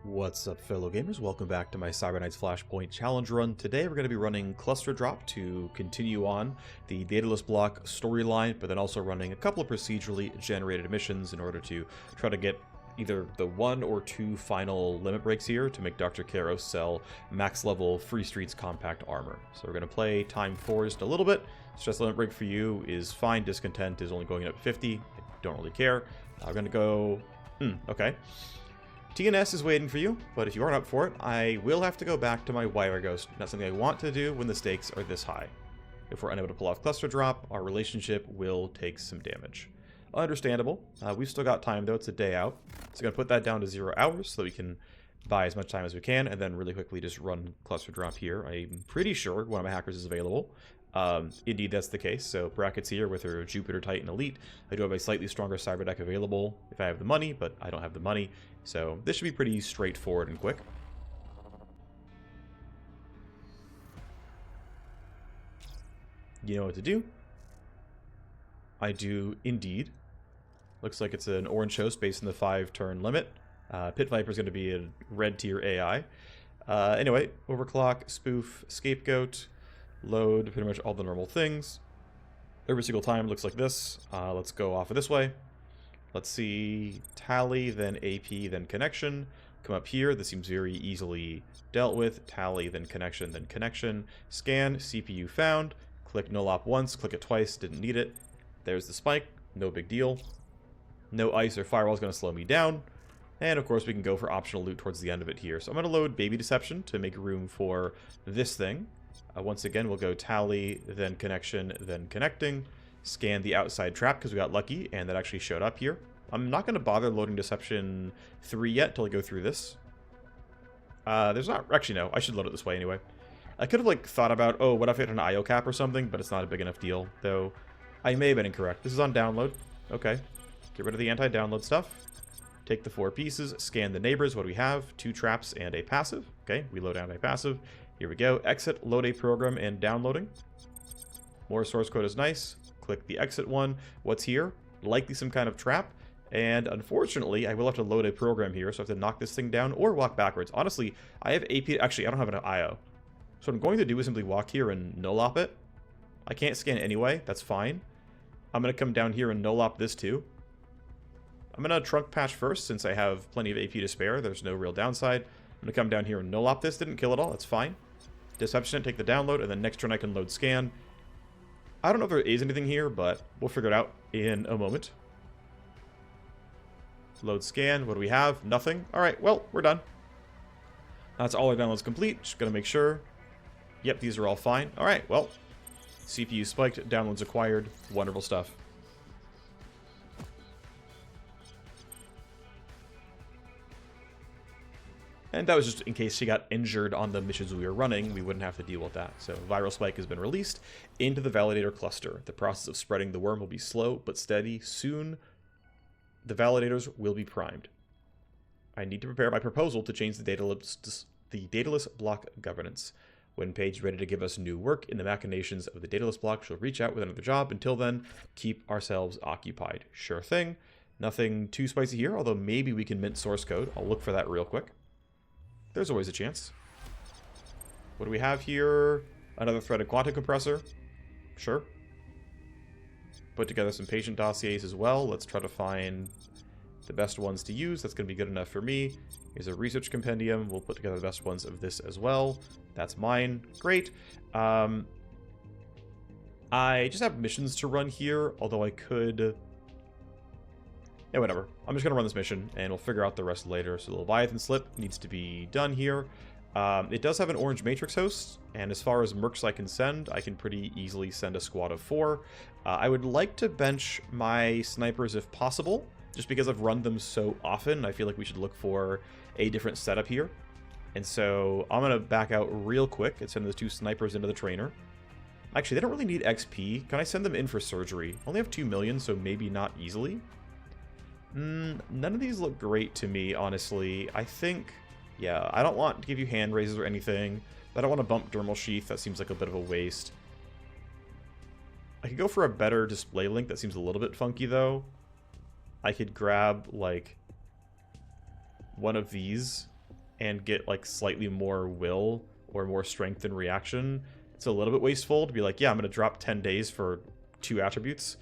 What's up, fellow gamers? Welcome back to my Cyber Knights Flashpoint challenge run. Today we're going to be running Cluster Drop to continue on the Daedalus Bloc storyline, but then also running a couple of procedurally generated missions in order to try to get either the 1 or 2 final limit breaks here to make Dr. Karos sell max level Free Streets compact armor. So we're going to play time forced a little bit. Stress limit break for you is fine. Discontent is only going up 50. I don't really care. We're going to go... okay. TNS is waiting for you, but if you aren't up for it, I will have to go back to my Wire Ghost. That's something I want to do when the stakes are this high. If we're unable to pull off Cluster Drop, our relationship will take some damage. Understandable. We've still got time, though. It's a day out. So I'm going to put that down to 0 hours so that we can buy as much time as we can, and then really quickly just run Cluster Drop here. I'm pretty sure one of my hackers is available. Indeed, that's the case. So brackets here with her Jupiter Titan Elite. I do have a slightly stronger cyber deck available if I have the money, but I don't have the money. So this should be pretty straightforward and quick. You know what to do. I do indeed. Looks like it's an orange host based on the 5-turn limit. Pit Viper is going to be a red tier AI. Anyway, overclock, spoof, scapegoat, load, pretty much all the normal things. Every single time it looks like this. Let's go off of this way. Let's see, tally, then AP, then connection. Come up here, this seems very easily dealt with. Tally, then connection. Scan, CPU found. Click null op once, click it twice, didn't need it. There's the spike, no big deal. No ice or firewall is going to slow me down. And of course we can go for optional loot towards the end of it here. So I'm going to load Baby Deception to make room for this thing. Once again, we'll go tally, then connection, then connecting. Scan the outside trap because we got lucky and that actually showed up here. I'm not going to bother loading Deception 3 yet until I go through this. There's not... Actually, no. I should load it this way anyway. I could have, like, thought about, oh, what if I had an IO cap or something, but it's not a big enough deal, though I may have been incorrect. This is on download. Okay. Get rid of the anti-download stuff. Take the 4 pieces. Scan the neighbors. What do we have? 2 traps and a passive. Okay, we load anti-passive. Here we go. Exit, load a program, and downloading. More source code is nice. Click the exit one. What's here? Likely some kind of trap. And unfortunately, I will have to load a program here, so I have to knock this thing down or walk backwards. Honestly, I have AP... Actually, I don't have an IO. So what I'm going to do is simply walk here and null-op it. I can't scan anyway. That's fine. I'm going to come down here and null-op this too. I'm going to trunk patch first, since I have plenty of AP to spare. There's no real downside. I'm going to come down here and null-op this. Didn't kill it all. That's fine. Deception, take the download, and then next turn I can load scan. I don't know if there is anything here, but we'll figure it out in a moment. Load scan. What do we have? Nothing. Alright, well, we're done. That's all our downloads complete. Just gonna make sure. Yep, these are all fine. Alright, well. CPU spiked. Downloads acquired. Wonderful stuff. And that was just in case she got injured on the missions we were running, we wouldn't have to deal with that. So viral spike has been released into the validator cluster. The process of spreading the worm will be slow but steady. Soon, the validators will be primed. I need to prepare my proposal to change the Daedalus Bloc governance. When Paige ready to give us new work in the machinations of the Daedalus Bloc, she'll reach out with another job. Until then, keep ourselves occupied. Sure thing. Nothing too spicy here, although maybe we can mint source code. I'll look for that real quick. There's always a chance. What do we have here? Another threaded quantum compressor. Sure. Put together some patient dossiers as well. Let's try to find the best ones to use. That's going to be good enough for me. Here's a research compendium. We'll put together the best ones of this as well. That's mine. Great. I just have missions to run here, although I could... Yeah, whatever. I'm just going to run this mission, and we'll figure out the rest later. So the Leviathan slip needs to be done here. It does have an orange matrix host, and as far as mercs I can send, I can pretty easily send a squad of 4. I would like to bench my snipers if possible, just because I've run them so often. I feel like we should look for a different setup here. And so I'm going to back out real quick and send those 2 snipers into the trainer. Actually, they don't really need XP. Can I send them in for surgery? I only have 2 million, so maybe not easily. None of these look great to me, honestly. I think, yeah, I don't want to give you hand raises or anything. I don't want to bump dermal sheath. That seems like a bit of a waste. I could go for a better display link. That seems a little bit funky, though. I could grab, like, one of these and get like slightly more will or more strength and reaction, it's a little bit wasteful to be like, yeah, I'm going to drop 10 days for 2 attributes.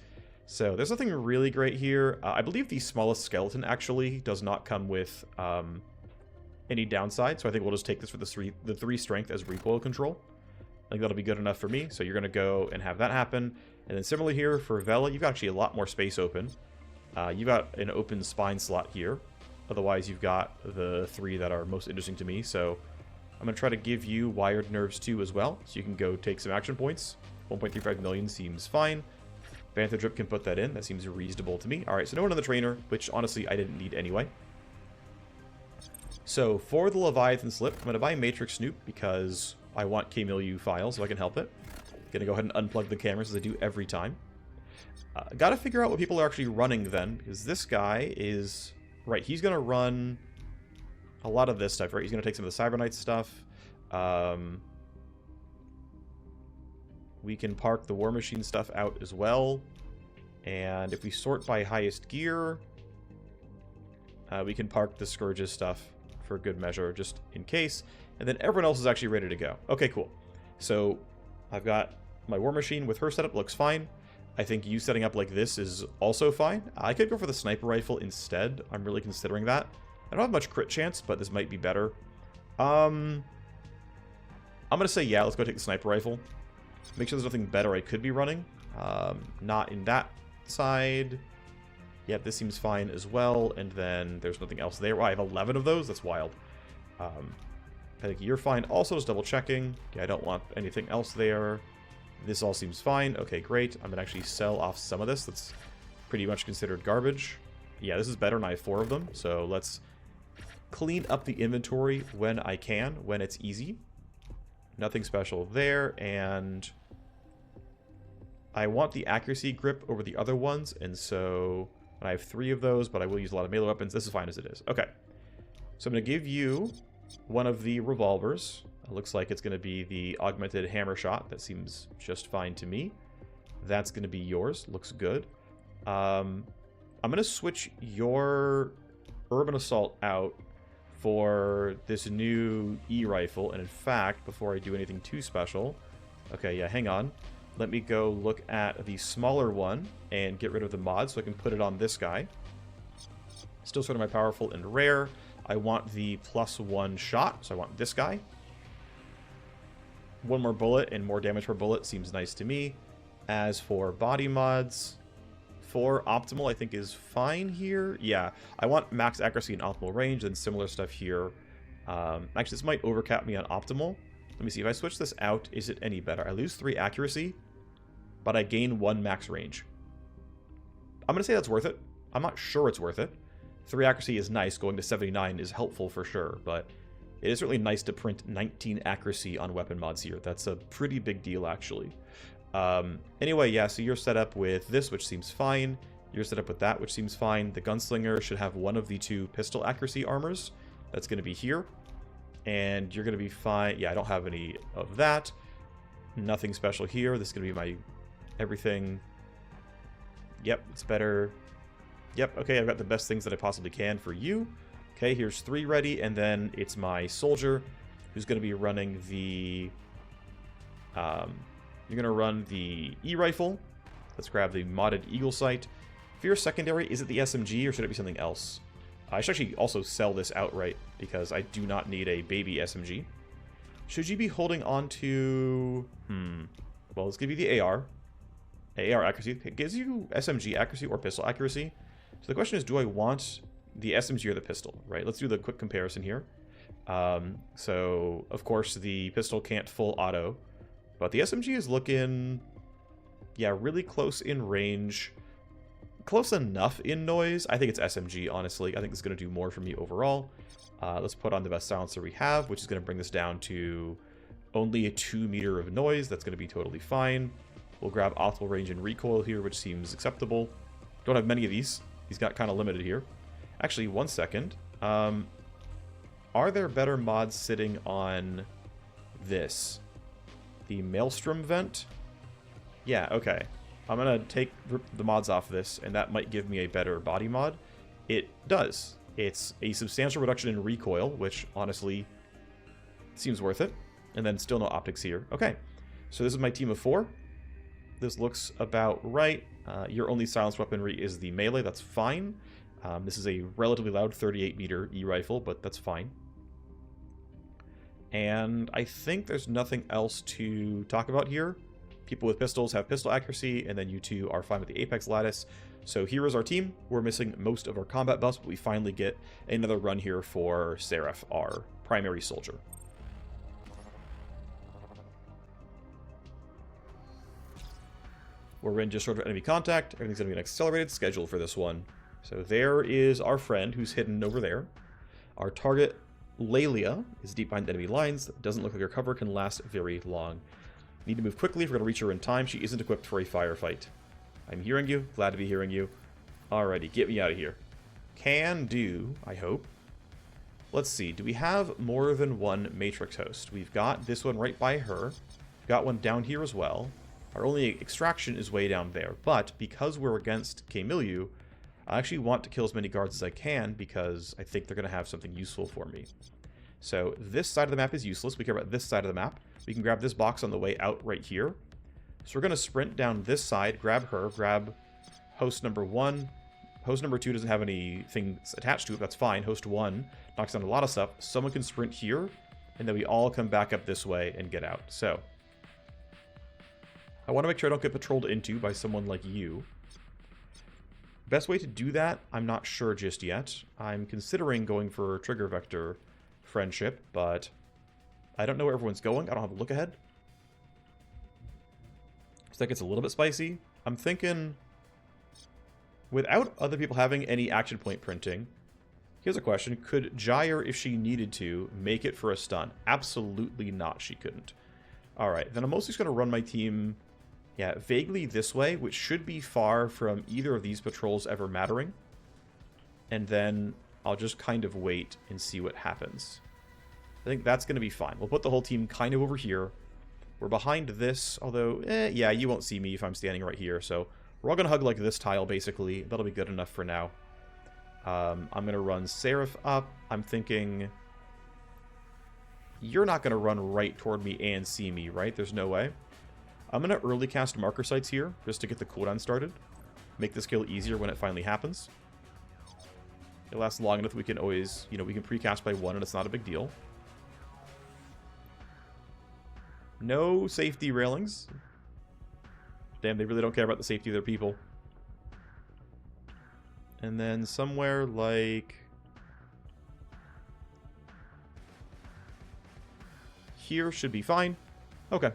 So there's nothing really great here. I believe the smallest skeleton actually does not come with any downside, so I think we'll just take this for the 3 strength as recoil control. I think that'll be good enough for me, so you're going to go and have that happen. And then similarly here for Vela, you've got actually a lot more space open. You've got an open spine slot here. Otherwise, you've got the 3 that are most interesting to me, so I'm going to try to give you Wired Nerves 2 as well, so you can go take some action points. 1.35 million seems fine. Bantha Drip can put that in. That seems reasonable to me. Alright, so no one on the trainer, which honestly I didn't need anyway. So for the Leviathan Slip, I'm going to buy Matrix Snoop because I want Milieu files if I can help it. Going to go ahead and unplug the cameras as I do every time. Got to figure out what people are actually running then, because this guy is... Right, he's going to run a lot of this stuff, right? He's going to take some of the Cyber Knight stuff. We can park the War Machine stuff out as well. And if we sort by highest gear, we can park the Scourge's stuff for good measure, just in case. And then everyone else is actually ready to go. Okay, cool. So I've got my War Machine with her setup, looks fine. I think you setting up like this is also fine. I could go for the Sniper Rifle instead. I'm really considering that. I don't have much crit chance, but this might be better. I'm going to say, yeah, let's go take the Sniper Rifle. Make sure there's nothing better I could be running. Not in that side. Yeah, this seems fine as well. And then there's nothing else there. Wow, I have 11 of those? That's wild. I think you're fine. Also, just double checking. Yeah, I don't want anything else there. This all seems fine. Okay, great. I'm going to actually sell off some of this. That's pretty much considered garbage. Yeah, this is better, and I have 4 of them. So let's clean up the inventory when I can, when it's easy. Nothing special there, and I want the accuracy grip over the other ones, and so I have 3 of those, but I will use a lot of melee weapons. This is fine as it is. Okay. So I'm going to give you one of the revolvers. It looks like it's going to be the augmented hammer shot. That seems just fine to me. That's going to be yours. Looks good. I'm going to switch your Urban Assault out for this new E-rifle. And in fact, before I do anything too special... Okay, yeah, hang on. Let me go look at the smaller one and get rid of the mod so I can put it on this guy. Still sort of my powerful and rare. I want the +1 shot, so I want this guy. 1 more bullet and more damage per bullet seems nice to me. As for body mods, 4 optimal I think is fine here. Yeah, I want max accuracy and optimal range and similar stuff here. Actually, this might overcap me on optimal. Let me see, if I switch this out, is it any better? I lose 3 accuracy, but I gain 1 max range. I'm going to say that's worth it. I'm not sure it's worth it. 3 accuracy is nice, going to 79 is helpful for sure, but it is certainly nice to print 19 accuracy on weapon mods here. That's a pretty big deal, actually. Anyway, yeah, so you're set up with this, which seems fine. You're set up with that, which seems fine. The Gunslinger should have one of the 2 pistol accuracy armors. That's going to be here. And you're going to be fine. Yeah, I don't have any of that. Nothing special here. This is going to be my everything. Yep, it's better. Yep, okay, I've got the best things that I possibly can for you. Okay, here's 3 ready, and then it's my soldier who's going to be running the... you're going to run the E-rifle. Let's grab the modded Eagle Sight. For your secondary, is it the SMG or should it be something else? I should actually also sell this outright because I do not need a baby SMG. Should you be holding on to... Well, let's give you the AR. AR accuracy. It gives you SMG accuracy or pistol accuracy. So the question is, do I want the SMG or the pistol, right? Let's do the quick comparison here. So, of course, the pistol can't full auto, but the SMG is looking, yeah, really close in range. Close enough in noise. I think it's SMG, honestly. I think this is going to do more for me overall. Let's put on the best silencer we have, which is going to bring this down to only a 2 meter of noise. That's going to be totally fine. We'll grab optimal range and recoil here, which seems acceptable. Don't have many of these. He's got kind of limited here. Actually, 1 second. Are there better mods sitting on this? The Maelstrom vent? Yeah, okay. I'm going to take the mods off this, and that might give me a better body mod. It does. It's a substantial reduction in recoil, which honestly seems worth it. And then still no optics here. Okay, so this is my team of 4. This looks about right. Your only silenced weaponry is the melee. That's fine. This is a relatively loud 38-meter E-rifle, but that's fine. And I think there's nothing else to talk about here. People with pistols have pistol accuracy, and then you two are fine with the Apex Lattice. So here is our team. We're missing most of our combat buffs, but we finally get another run here for Seraph, our primary soldier. We're in just short of enemy contact. Everything's going to be an accelerated schedule for this one. So there is our friend who's hidden over there. Our target, Lelia, is deep behind enemy lines. Doesn't look like her cover can last very long. Need to move quickly if we're going to reach her in time. She isn't equipped for a firefight. I'm hearing you. Glad to be hearing you. Alrighty, get me out of here. Can do, I hope. Let's see. Do we have more than one Matrix host? We've got this one right by her. We've got one down here as well. Our only extraction is way down there. But because we're against Milieu, I actually want to kill as many guards as I can because I think they're going to have something useful for me. So this side of the map is useless. We care about this side of the map. We can grab this box on the way out right here. So we're going to sprint down this side, grab her, grab host number 1. Host number 2 doesn't have anything attached to it. That's fine. Host 1 knocks down a lot of stuff. Someone can sprint here, and then we all come back up this way and get out. So I want to make sure I don't get patrolled into by someone like you. Best way to do that, I'm not sure just yet. I'm considering going for trigger vector friendship, but I don't know where everyone's going. I don't have a look ahead. So that gets a little bit spicy. I'm thinking, without other people having any action point printing, here's a question. Could Gyre, if she needed to, make it for a stun? Absolutely not, she couldn't. Alright, then I'm mostly just going to run my team, yeah, vaguely this way, which should be far from either of these patrols ever mattering. And then I'll just kind of wait and see what happens. I think that's going to be fine. We'll put the whole team kind of over here. We're behind this, although, yeah, you won't see me if I'm standing right here. So we're all going to hug like this tile, basically. That'll be good enough for now. I'm going to run Seraph up. I'm thinking you're not going to run right toward me and see me, right? There's no way. I'm going to early cast marker sites here just to get the cooldown started. Make this kill easier when it finally happens. It lasts long enough we can always, you know, we can precast by 1 and it's not a big deal. No safety railings. Damn, they really don't care about the safety of their people. And then somewhere like here should be fine. Okay.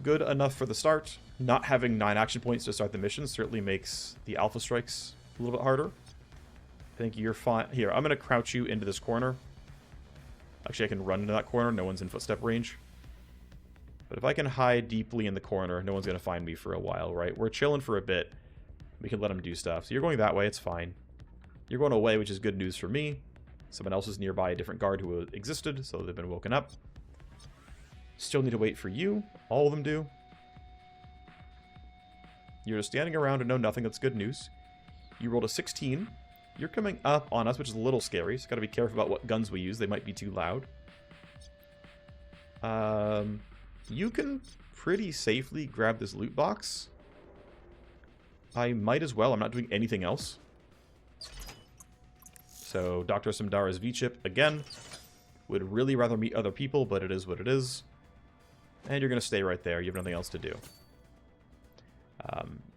Good enough for the start. Not having 9 action points to start the mission certainly makes the alpha strikes a little bit harder. I think you're fine. Here, I'm going to crouch you into this corner. Actually, I can run into that corner. No one's in footstep range. But if I can hide deeply in the corner, no one's going to find me for a while, right? We're chilling for a bit. We can let them do stuff. So you're going that way. It's fine. You're going away, which is good news for me. Someone else is nearby, a different guard who existed, so they've been woken up. Still need to wait for you. All of them do. You're just standing around and know nothing. That's good news. You rolled a 16. You're coming up on us, which is a little scary. So got to be careful about what guns we use. They might be too loud. You can pretty safely grab this loot box. I might as well. I'm not doing anything else. So, Dr. Samdara's V-chip, again, would really rather meet other people, but it is what it is. And you're going to stay right there. You have nothing else to do.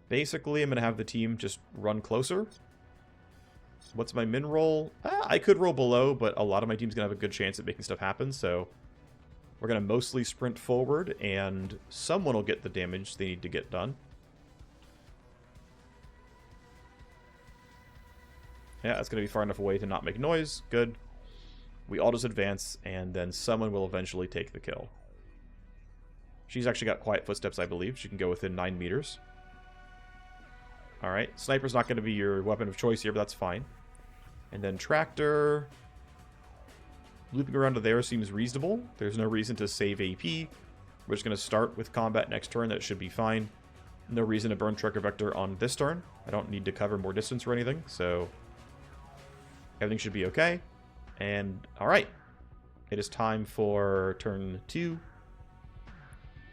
Basically, I'm going to have the team just run closer. What's my min roll? I could roll below, but a lot of my team's going to have a good chance at making stuff happen, so we're going to mostly sprint forward, and someone will get the damage they need to get done. Yeah, it's going to be far enough away to not make noise. Good. We all just advance, and then someone will eventually take the kill. She's actually got quiet footsteps, I believe. She can go within 9 meters. Alright, sniper's not going to be your weapon of choice here, but that's fine. And then tractor. Looping around to there seems reasonable. There's no reason to save AP. We're just going to start with combat next turn. That should be fine. No reason to burn trigger vector on this turn. I don't need to cover more distance or anything, so Everything should be okay. And, alright. It is time for turn 2.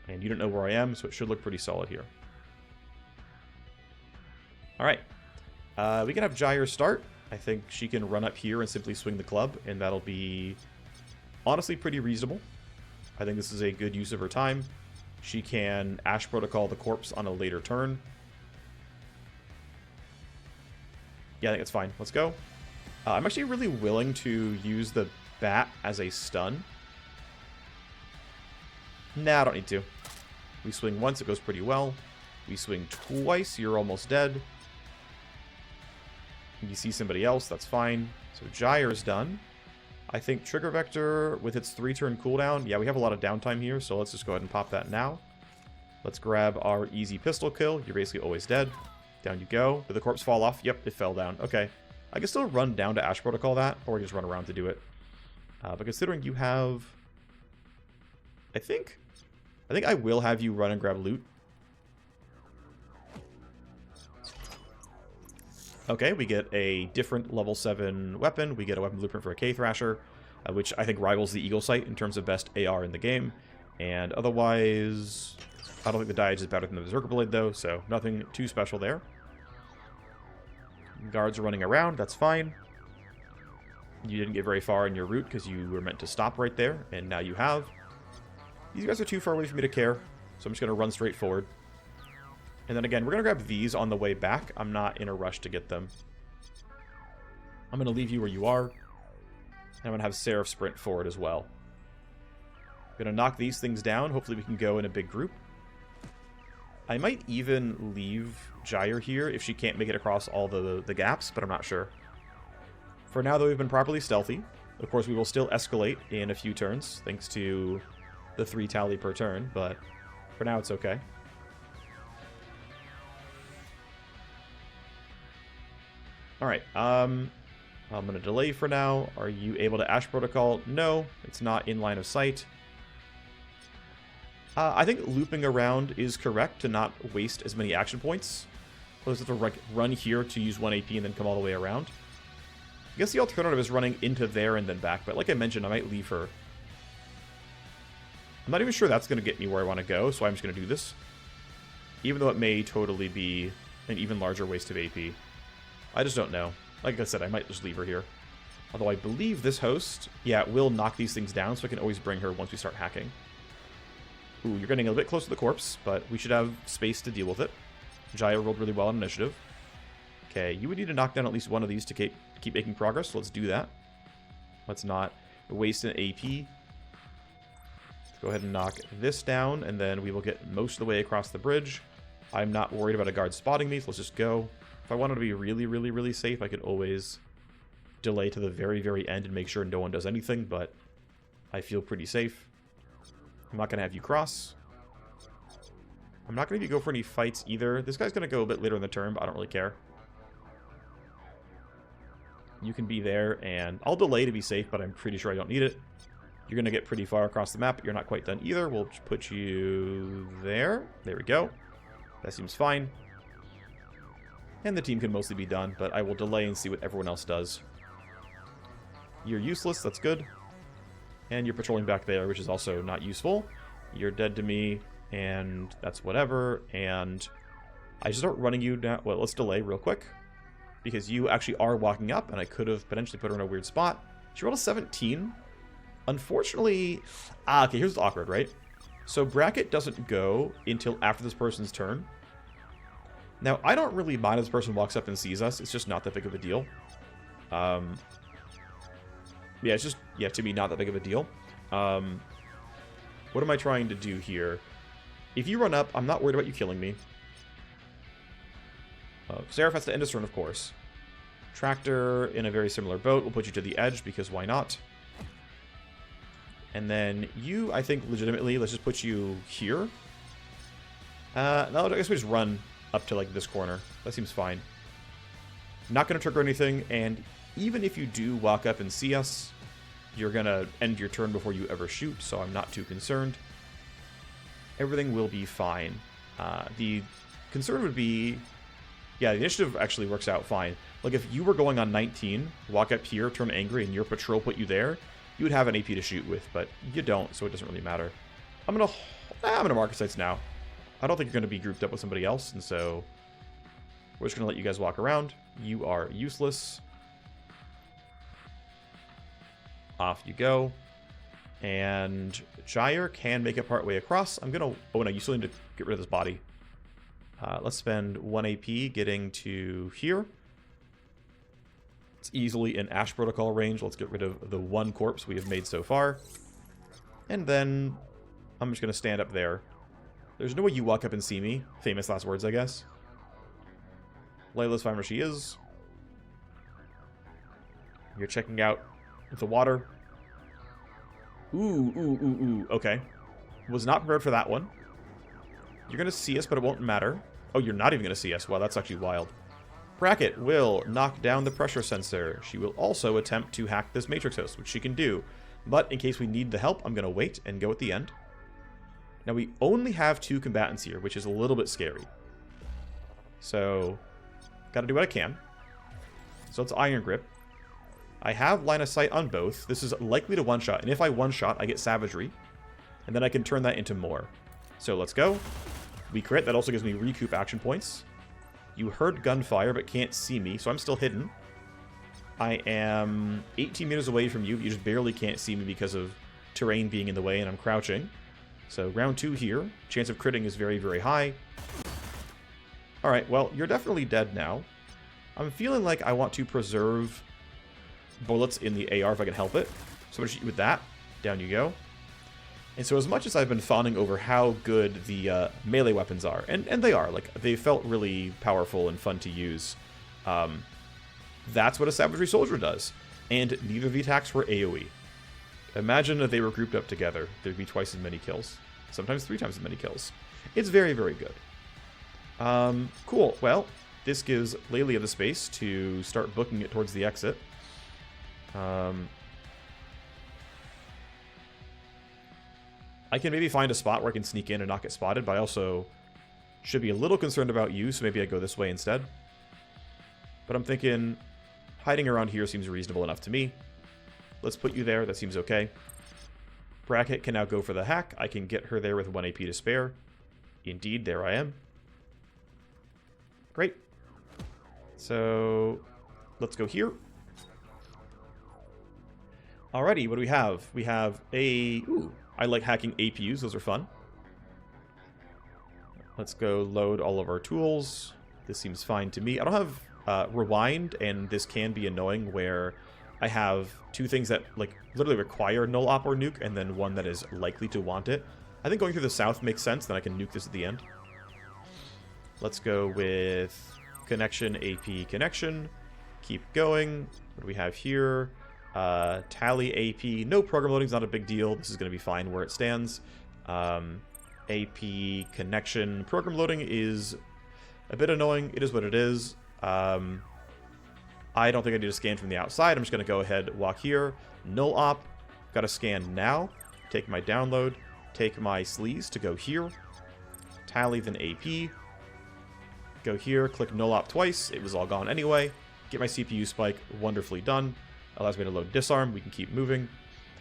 And you don't know where I am, so it should look pretty solid here. Alright. We can have Gyre start. I think she can run up here and simply swing the club, and that'll be honestly pretty reasonable. I think this is a good use of her time. She can Ash Protocol the corpse on a later turn. Yeah, I think it's fine. Let's go. I'm actually really willing to use the bat as a stun. Nah, I don't need to. We swing once, it goes pretty well. We swing twice, you're almost dead. You see somebody else, that's fine. So Gyre's done. I think Trigger Vector with its 3-turn cooldown. Yeah, we have a lot of downtime here, so let's just go ahead and pop that now. Let's grab our easy pistol kill. You're basically always dead. Down you go. Did the corpse fall off? Yep, it fell down. Okay. I can still run down to Ash Protocol that, or just run around to do it. But considering you have... I think I will have you run and grab loot. Okay, we get a different level 7 weapon. We get a weapon blueprint for a K-Thrasher, which I think rivals the Eagle Sight in terms of best AR in the game. And otherwise, I don't think the Diage is better than the Berserker Blade, though, so nothing too special there. Guards are running around, that's fine. You didn't get very far in your route because you were meant to stop right there, and now you have. These guys are too far away for me to care, so I'm just going to run straight forward. And then again, we're going to grab these on the way back. I'm not in a rush to get them. I'm going to leave you where you are. And I'm going to have Seraph sprint forward as well. I'm going to knock these things down. Hopefully we can go in a big group. I might even leave Gyre here if she can't make it across all the gaps, but I'm not sure. For now, though, we've been properly stealthy. Of course, we will still escalate in a few turns, thanks to the 3 tally per turn, but for now it's okay. Alright, I'm going to delay for now. Are you able to Ash Protocol? No, it's not in line of sight. I think looping around is correct to not waste as many action points. We'll just have to run here to use 1 AP and then come all the way around. I guess the alternative is running into there and then back, but like I mentioned, I might leave her. I'm not even sure that's going to get me where I want to go, so I'm just going to do this. Even though it may totally be an even larger waste of AP. I just don't know. Like I said, I might just leave her here. Although I believe this host, yeah, will knock these things down, so I can always bring her once we start hacking. Ooh, you're getting a little bit close to the corpse, but we should have space to deal with it. Gyre rolled really well on initiative. Okay, you would need to knock down at least one of these to keep making progress, so let's do that. Let's not waste an AP. Let's go ahead and knock this down, and then we will get most of the way across the bridge. I'm not worried about a guard spotting me, so let's just go. If I wanted to be really, really, really safe, I could always delay to the very, very end and make sure no one does anything, but I feel pretty safe. I'm not going to have you cross. I'm not going to have you go for any fights either. This guy's going to go a bit later in the turn, but I don't really care. You can be there, and I'll delay to be safe, but I'm pretty sure I don't need it. You're going to get pretty far across the map, but you're not quite done either. We'll put you there. There we go. That seems fine. And the team can mostly be done, but I will delay and see what everyone else does. You're useless, that's good. And you're patrolling back there, which is also not useful. You're dead to me, and that's whatever. And I just start running you down. Well, let's delay real quick. Because you actually are walking up, and I could have potentially put her in a weird spot. She rolled a 17. Unfortunately... okay, here's what's awkward, right? So bracket doesn't go until after this person's turn. Now, I don't really mind if this person walks up and sees us. It's just not that big of a deal. Yeah, it's just, yeah, to me, not that big of a deal. What am I trying to do here? If you run up, I'm not worried about you killing me. Seraph has to end his turn, of course. Tractor, in a very similar boat, will put you to the edge, because why not? And then you, I think, legitimately, let's just put you here. No, I guess we just run up to, like, this corner. That seems fine. Not going to trigger anything, and even if you do walk up and see us, you're going to end your turn before you ever shoot, so I'm not too concerned. Everything will be fine. The concern would be Yeah, the initiative actually works out fine. Like, if you were going on 19, walk up here, turn angry, and your patrol put you there, you would have an AP to shoot with, but you don't, so it doesn't really matter. I'm gonna mark sites now. I don't think you're gonna be grouped up with somebody else, and so we're just gonna let you guys walk around. You are useless. Off you go. And Gyre can make it part way across. I'm gonna... Oh no, you still need to get rid of this body. Let's spend 1 AP getting to here. It's easily in Ash Protocol range. Let's get rid of the one corpse we have made so far. And then I'm just gonna stand up there. There's no way you walk up and see me. Famous last words, I guess. Layla's fine where she is. You're checking out the water. Ooh. Okay. Was not prepared for that one. You're going to see us, but it won't matter. Oh, you're not even going to see us. Wow, that's actually wild. Bracket will knock down the pressure sensor. She will also attempt to hack this matrix host, which she can do. But in case we need the help, I'm going to wait and go at the end. Now, we only have 2 combatants here, which is a little bit scary. So, got to do what I can. So it's Iron Grip. I have line of sight on both. This is likely to one-shot, and if I one-shot, I get Savagery. And then I can turn that into more. So let's go. We crit. That also gives me recoup action points. You heard gunfire, but can't see me, so I'm still hidden. I am 18 meters away from you. You just barely can't see me because of terrain being in the way, and I'm crouching. So round 2 here. Chance of critting is very, very high. Alright, well, you're definitely dead now. I'm feeling like I want to preserve bullets in the AR if I can help it. So I'm going to shoot you with that. Down you go. And so as much as I've been fawning over how good the melee weapons are, and they are, like, they felt really powerful and fun to use, that's what a Savagery Soldier does. And neither of the attacks were AoE. Imagine if they were grouped up together. There'd be twice as many kills. Sometimes 3 times as many kills. It's very, very good. Cool. Well, this gives Lelia the space to start booking it towards the exit. I can maybe find a spot where I can sneak in and not get spotted, but I also should be a little concerned about you, so maybe I go this way instead. But I'm thinking hiding around here seems reasonable enough to me. Let's put you there. That seems okay. Bracket can now go for the hack. I can get her there with 1 AP to spare. Indeed, there I am. Great. So let's go here. Alrighty, what do we have? We have a... Ooh, I like hacking APUs. Those are fun. Let's go load all of our tools. This seems fine to me. I don't have rewind, and this can be annoying where I have 2 things that like literally require null op or nuke, and then 1 that is likely to want it. I think going through the south makes sense, then I can nuke this at the end. Let's go with connection, AP, connection. Keep going. What do we have here? Tally AP. No program loading is not a big deal. This is going to be fine where it stands. AP connection. Program loading is a bit annoying. It is what it is. I don't think I need to scan from the outside. I'm just going to go ahead, walk here. Null op. Got to scan now. Take my download. Take my sleaze to go here. Tally, then AP. Go here, click null op twice. It was all gone anyway. Get my CPU spike. Wonderfully done. Allows me to load disarm. We can keep moving.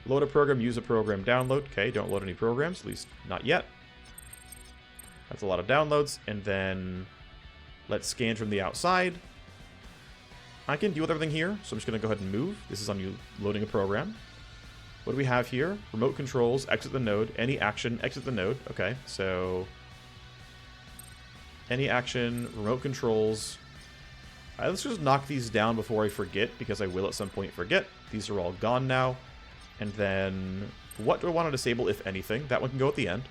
Load a program, use a program, download. Okay, don't load any programs, at least not yet. That's a lot of downloads. And then let's scan from the outside. I can deal with everything here, so I'm just going to go ahead and move. This is on you loading a program. What do we have here? Remote controls, exit the node. Any action, exit the node. Okay, so any action, remote controls. Let's just knock these down before I forget, because I will at some point forget. These are all gone now. And then, what do I want to disable, if anything? That one can go at the end.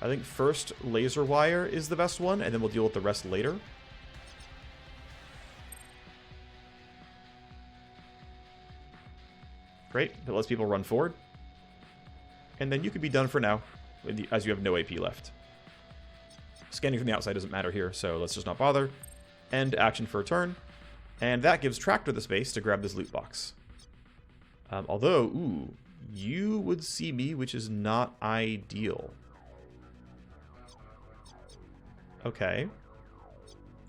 I think first laser wire is the best one, and then we'll deal with the rest later. Great, that lets people run forward. And then you could be done for now, as you have no AP left. Scanning from the outside doesn't matter here, so let's just not bother. End action for a turn. And that gives Tractor the space to grab this loot box. Although, ooh, you would see me, which is not ideal. Okay.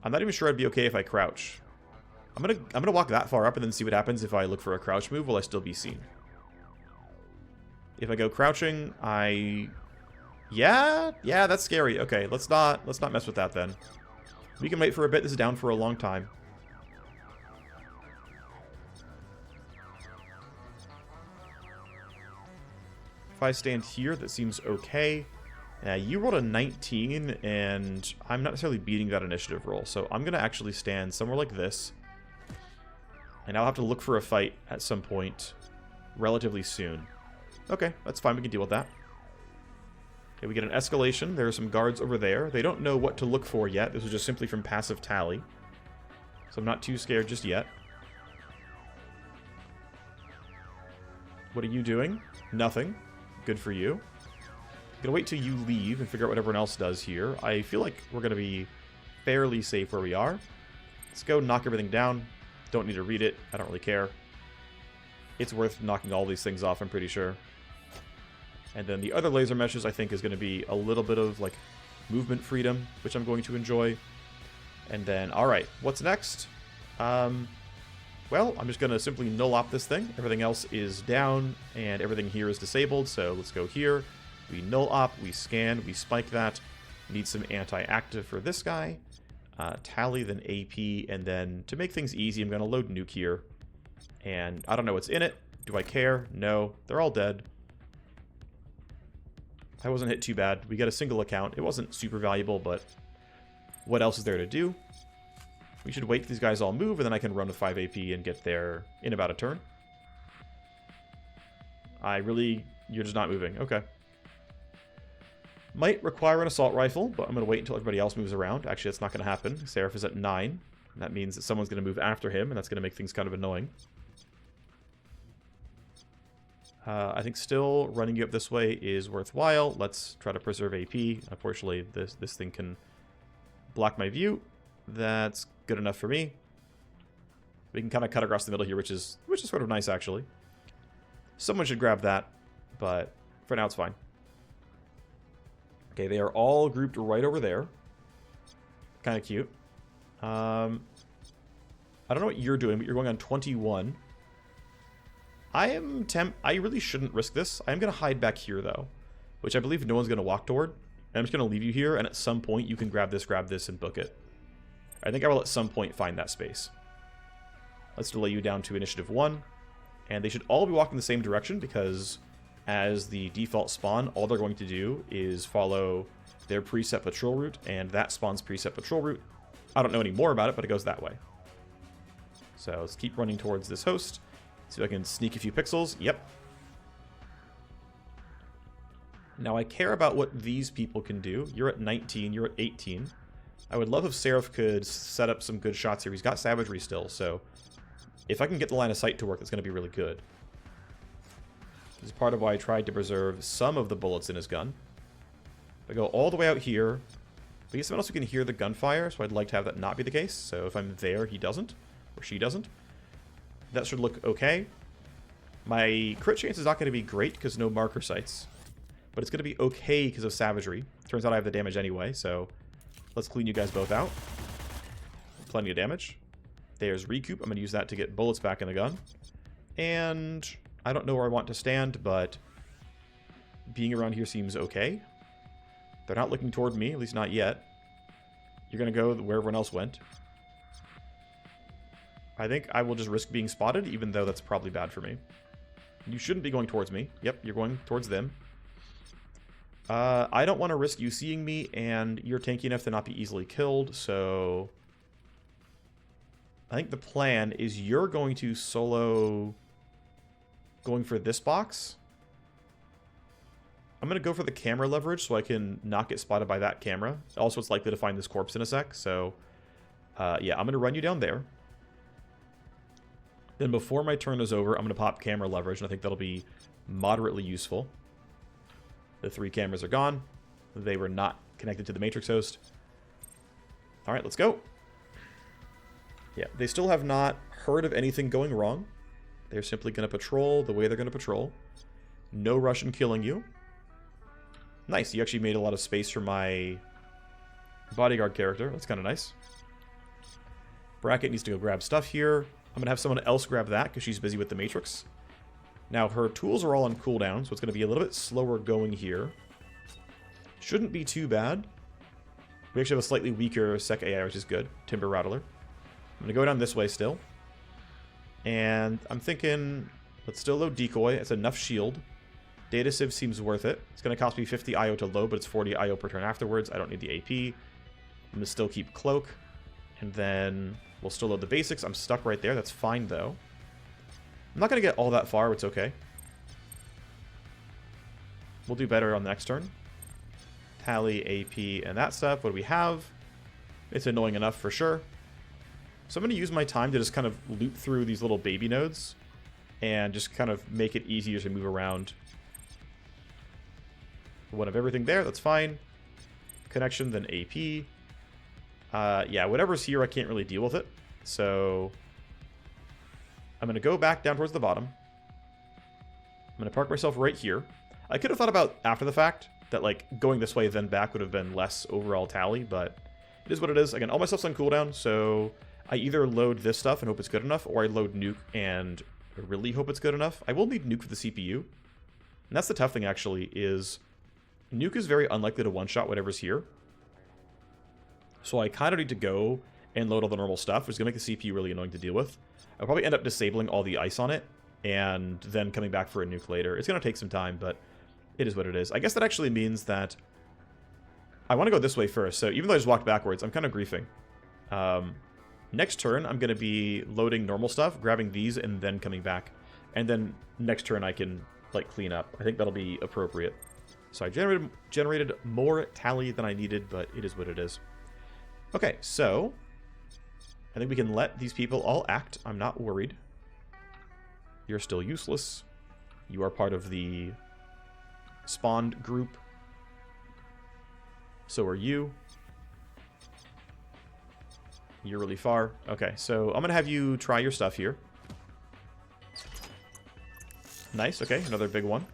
I'm not even sure I'd be okay if I crouch. I'm gonna walk that far up and then see what happens if I look for a crouch move. Will I still be seen? If I go crouching, yeah, that's scary. Okay, let's not mess with that then. We can wait for a bit. This is down for a long time. If I stand here, that seems okay. You rolled a 19, and I'm not necessarily beating that initiative roll, so I'm going to actually stand somewhere like this. And I'll have to look for a fight at some point relatively soon. Okay, that's fine. We can deal with that. Okay, we get an escalation. There are some guards over there. They don't know what to look for yet. This was just simply from passive tally. So I'm not too scared just yet. What are you doing? Nothing. Good for you. I'm gonna wait till you leave and figure out what everyone else does here. I feel like we're gonna be fairly safe where we are. Let's go knock everything down. Don't need to read it. I don't really care. It's worth knocking all these things off, I'm pretty sure. And then the other laser meshes, I think, is going to be a little bit of, like, movement freedom, which I'm going to enjoy. And then, alright, what's next? Well, I'm just going to simply null-op this thing. Everything else is down, and everything here is disabled, so let's go here. We null-op, we scan, we spike that. Need some anti-active for this guy. Tally, then AP, and then, to make things easy, I'm going to load nuke here. And I don't know what's in it. Do I care? No. They're all dead. I wasn't hit too bad. We got a single account. It wasn't super valuable, but what else is there to do? We should wait till these guys all move, and then I can run with 5 AP and get there in about a turn. You're just not moving. Okay. Might require an assault rifle, but I'm going to wait until everybody else moves around. Actually, that's not going to happen. Seraph is at 9. And that means that someone's going to move after him, and that's going to make things kind of annoying. I think still running you up this way is worthwhile. Let's try to preserve AP. Unfortunately, this thing can block my view. That's good enough for me. We can kind of cut across the middle here, which is sort of nice, actually. Someone should grab that, but for now it's fine. Okay, they are all grouped right over there. Kind of cute. I don't know what you're doing, but you're going on 21. I really shouldn't risk this. I'm going to hide back here, though, which I believe no one's going to walk toward. And I'm just going to leave you here, and at some point you can grab this, and book it. I think I will at some point find that space. Let's delay you down to initiative 1. And they should all be walking the same direction, because as the default spawn, all they're going to do is follow their preset patrol route, and that spawns preset patrol route. I don't know any more about it, but it goes that way. So let's keep running towards this host. See if I can sneak a few pixels. Yep. Now I care about what these people can do. You're at 19, you're at 18. I would love if Seraph could set up some good shots here. He's got savagery still, so if I can get the line of sight to work, that's going to be really good. This is part of why I tried to preserve some of the bullets in his gun. If I go all the way out here, I guess someone else who can hear the gunfire, so I'd like to have that not be the case. So if I'm there, he doesn't, or she doesn't. That should look okay. My crit chance is not going to be great because no marker sights, but it's going to be okay because of savagery. Turns out I have the damage anyway, so let's clean you guys both out. Plenty of damage. There's recoup. I'm going to use that to get bullets back in the gun. And I don't know where I want to stand, but being around here seems okay. They're not looking toward me, at least not yet. You're going to go where everyone else went. I think I will just risk being spotted, even though that's probably bad for me. You shouldn't be going towards me. Yep, you're going towards them. I don't want to risk you seeing me, and you're tanky enough to not be easily killed, so I think the plan is you're going to solo going for this box. I'm going to go for the camera leverage so I can not get spotted by that camera. Also, it's likely to find this corpse in a sec, so yeah, I'm going to run you down there. Then before my turn is over, I'm going to pop camera leverage, and I think that'll be moderately useful. The 3 cameras are gone. They were not connected to the matrix host. Alright, let's go. Yeah, they still have not heard of anything going wrong. They're simply going to patrol the way they're going to patrol. No rush in killing you. Nice, you actually made a lot of space for my bodyguard character. That's kind of nice. Bracket needs to go grab stuff here. I'm going to have someone else grab that because she's busy with the Matrix. Now, her tools are all on cooldown, so it's going to be a little bit slower going here. Shouldn't be too bad. We actually have a slightly weaker Sec AI, which is good. Timber Rattler. I'm going to go down this way still. And I'm thinking, let's still load Decoy. It's enough shield. Data Sieve seems worth it. It's going to cost me 50 IO to load, but it's 40 IO per turn afterwards. I don't need the AP. I'm going to still keep Cloak. And then we'll still load the basics. I'm stuck right there. That's fine, though. I'm not going to get all that far, but it's okay. We'll do better on the next turn. Tally, AP, and that stuff. What do we have? It's annoying enough for sure. So I'm going to use my time to just kind of loop through these little baby nodes and just kind of make it easier to move around. One of everything there, that's fine. Connection, then AP. Yeah, whatever's here, I can't really deal with it. So I'm going to go back down towards the bottom. I'm going to park myself right here. I could have thought about after the fact that like going this way then back would have been less overall tally, but it is what it is. Again, all my stuff's on cooldown, so I either load this stuff and hope it's good enough, or I load Nuke and really hope it's good enough. I will need Nuke for the CPU. And that's the tough thing, actually, is Nuke is very unlikely to one-shot whatever's here. So I kind of need to go and load all the normal stuff, which is going to make the CPU really annoying to deal with. I'll probably end up disabling all the ice on it, and then coming back for a nuke later. It's going to take some time, but it is what it is. I guess that actually means that I want to go this way first. So even though I just walked backwards, I'm kind of griefing. Next turn, I'm going to be loading normal stuff, grabbing these, and then coming back. And then next turn, I can like clean up. I think that'll be appropriate. So I generated more tally than I needed, but it is what it is. Okay, so I think we can let these people all act. I'm not worried. You're still useless. You are part of the spawned group. So are you. You're really far. Okay, so I'm going to have you try your stuff here. Nice, okay, another big one.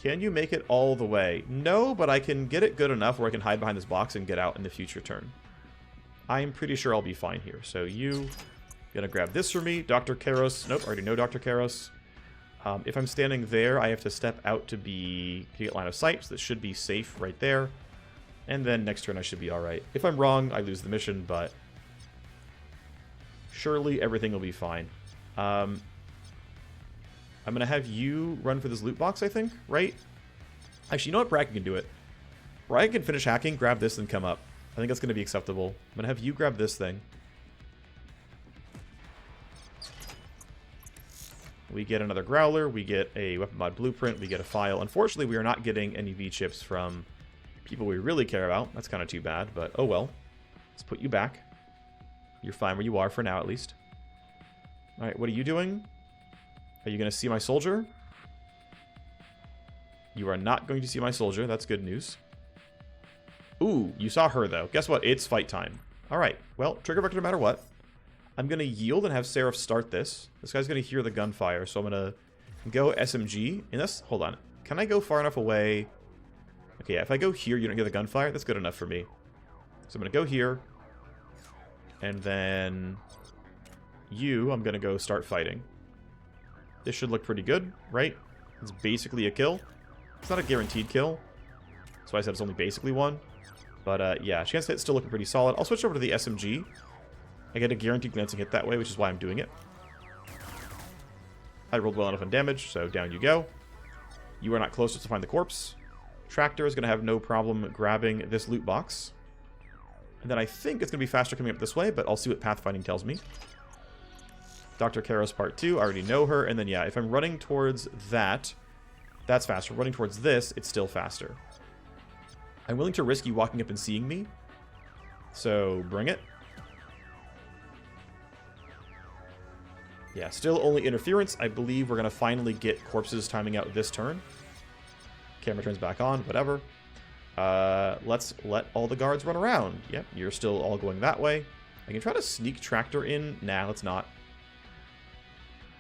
Can you make it all the way? No, but I can get it good enough where I can hide behind this box and get out in the future turn. I'm pretty sure I'll be fine here. So you gonna grab this for me. Dr. Karos. Nope, already know Dr. Karos. If I'm standing there, I have to step out to get line of sight, so that should be safe right there. And then next turn I should be alright. If I'm wrong, I lose the mission, but surely everything will be fine. I'm going to have you run for this loot box, I think, right? Actually, you know what? Bracken can do it. Bracken can finish hacking, grab this, and come up. I think that's going to be acceptable. I'm going to have you grab this thing. We get another Growler. We get a Weapon Mod Blueprint. We get a file. Unfortunately, we are not getting any V-chips from people we really care about. That's kind of too bad, but oh well. Let's put you back. You're fine where you are for now, at least. All right, what are you doing? Are you going to see my soldier? You are not going to see my soldier. That's good news. Ooh, you saw her, though. Guess what? It's fight time. All right. Well, trigger vector no matter what. I'm going to yield and have Seraph start this. This guy's going to hear the gunfire, so I'm going to go SMG. In this, hold on. Can I go far enough away? Okay, yeah, if I go here, you don't hear the gunfire. That's good enough for me. So I'm going to go here. And then I'm going to go start fighting. This should look pretty good, right? It's basically a kill. It's not a guaranteed kill. That's why I said it's only basically one. But yeah, chance hit still looking pretty solid. I'll switch over to the SMG. I get a guaranteed glancing hit that way, which is why I'm doing it. I rolled well enough on damage, so down you go. You are not close to find the corpse. Tractor is going to have no problem grabbing this loot box. And then I think it's going to be faster coming up this way, but I'll see what pathfinding tells me. Dr. Karos Part 2, I already know her. And then, yeah, if I'm running towards that, that's faster. Running towards this, it's still faster. I'm willing to risk you walking up and seeing me. So, bring it. Yeah, still only interference. I believe we're going to finally get corpses timing out this turn. Camera turns back on, whatever. Let's let all the guards run around. Yep, you're still all going that way. I can try to sneak Tractor in. Nah, let's not.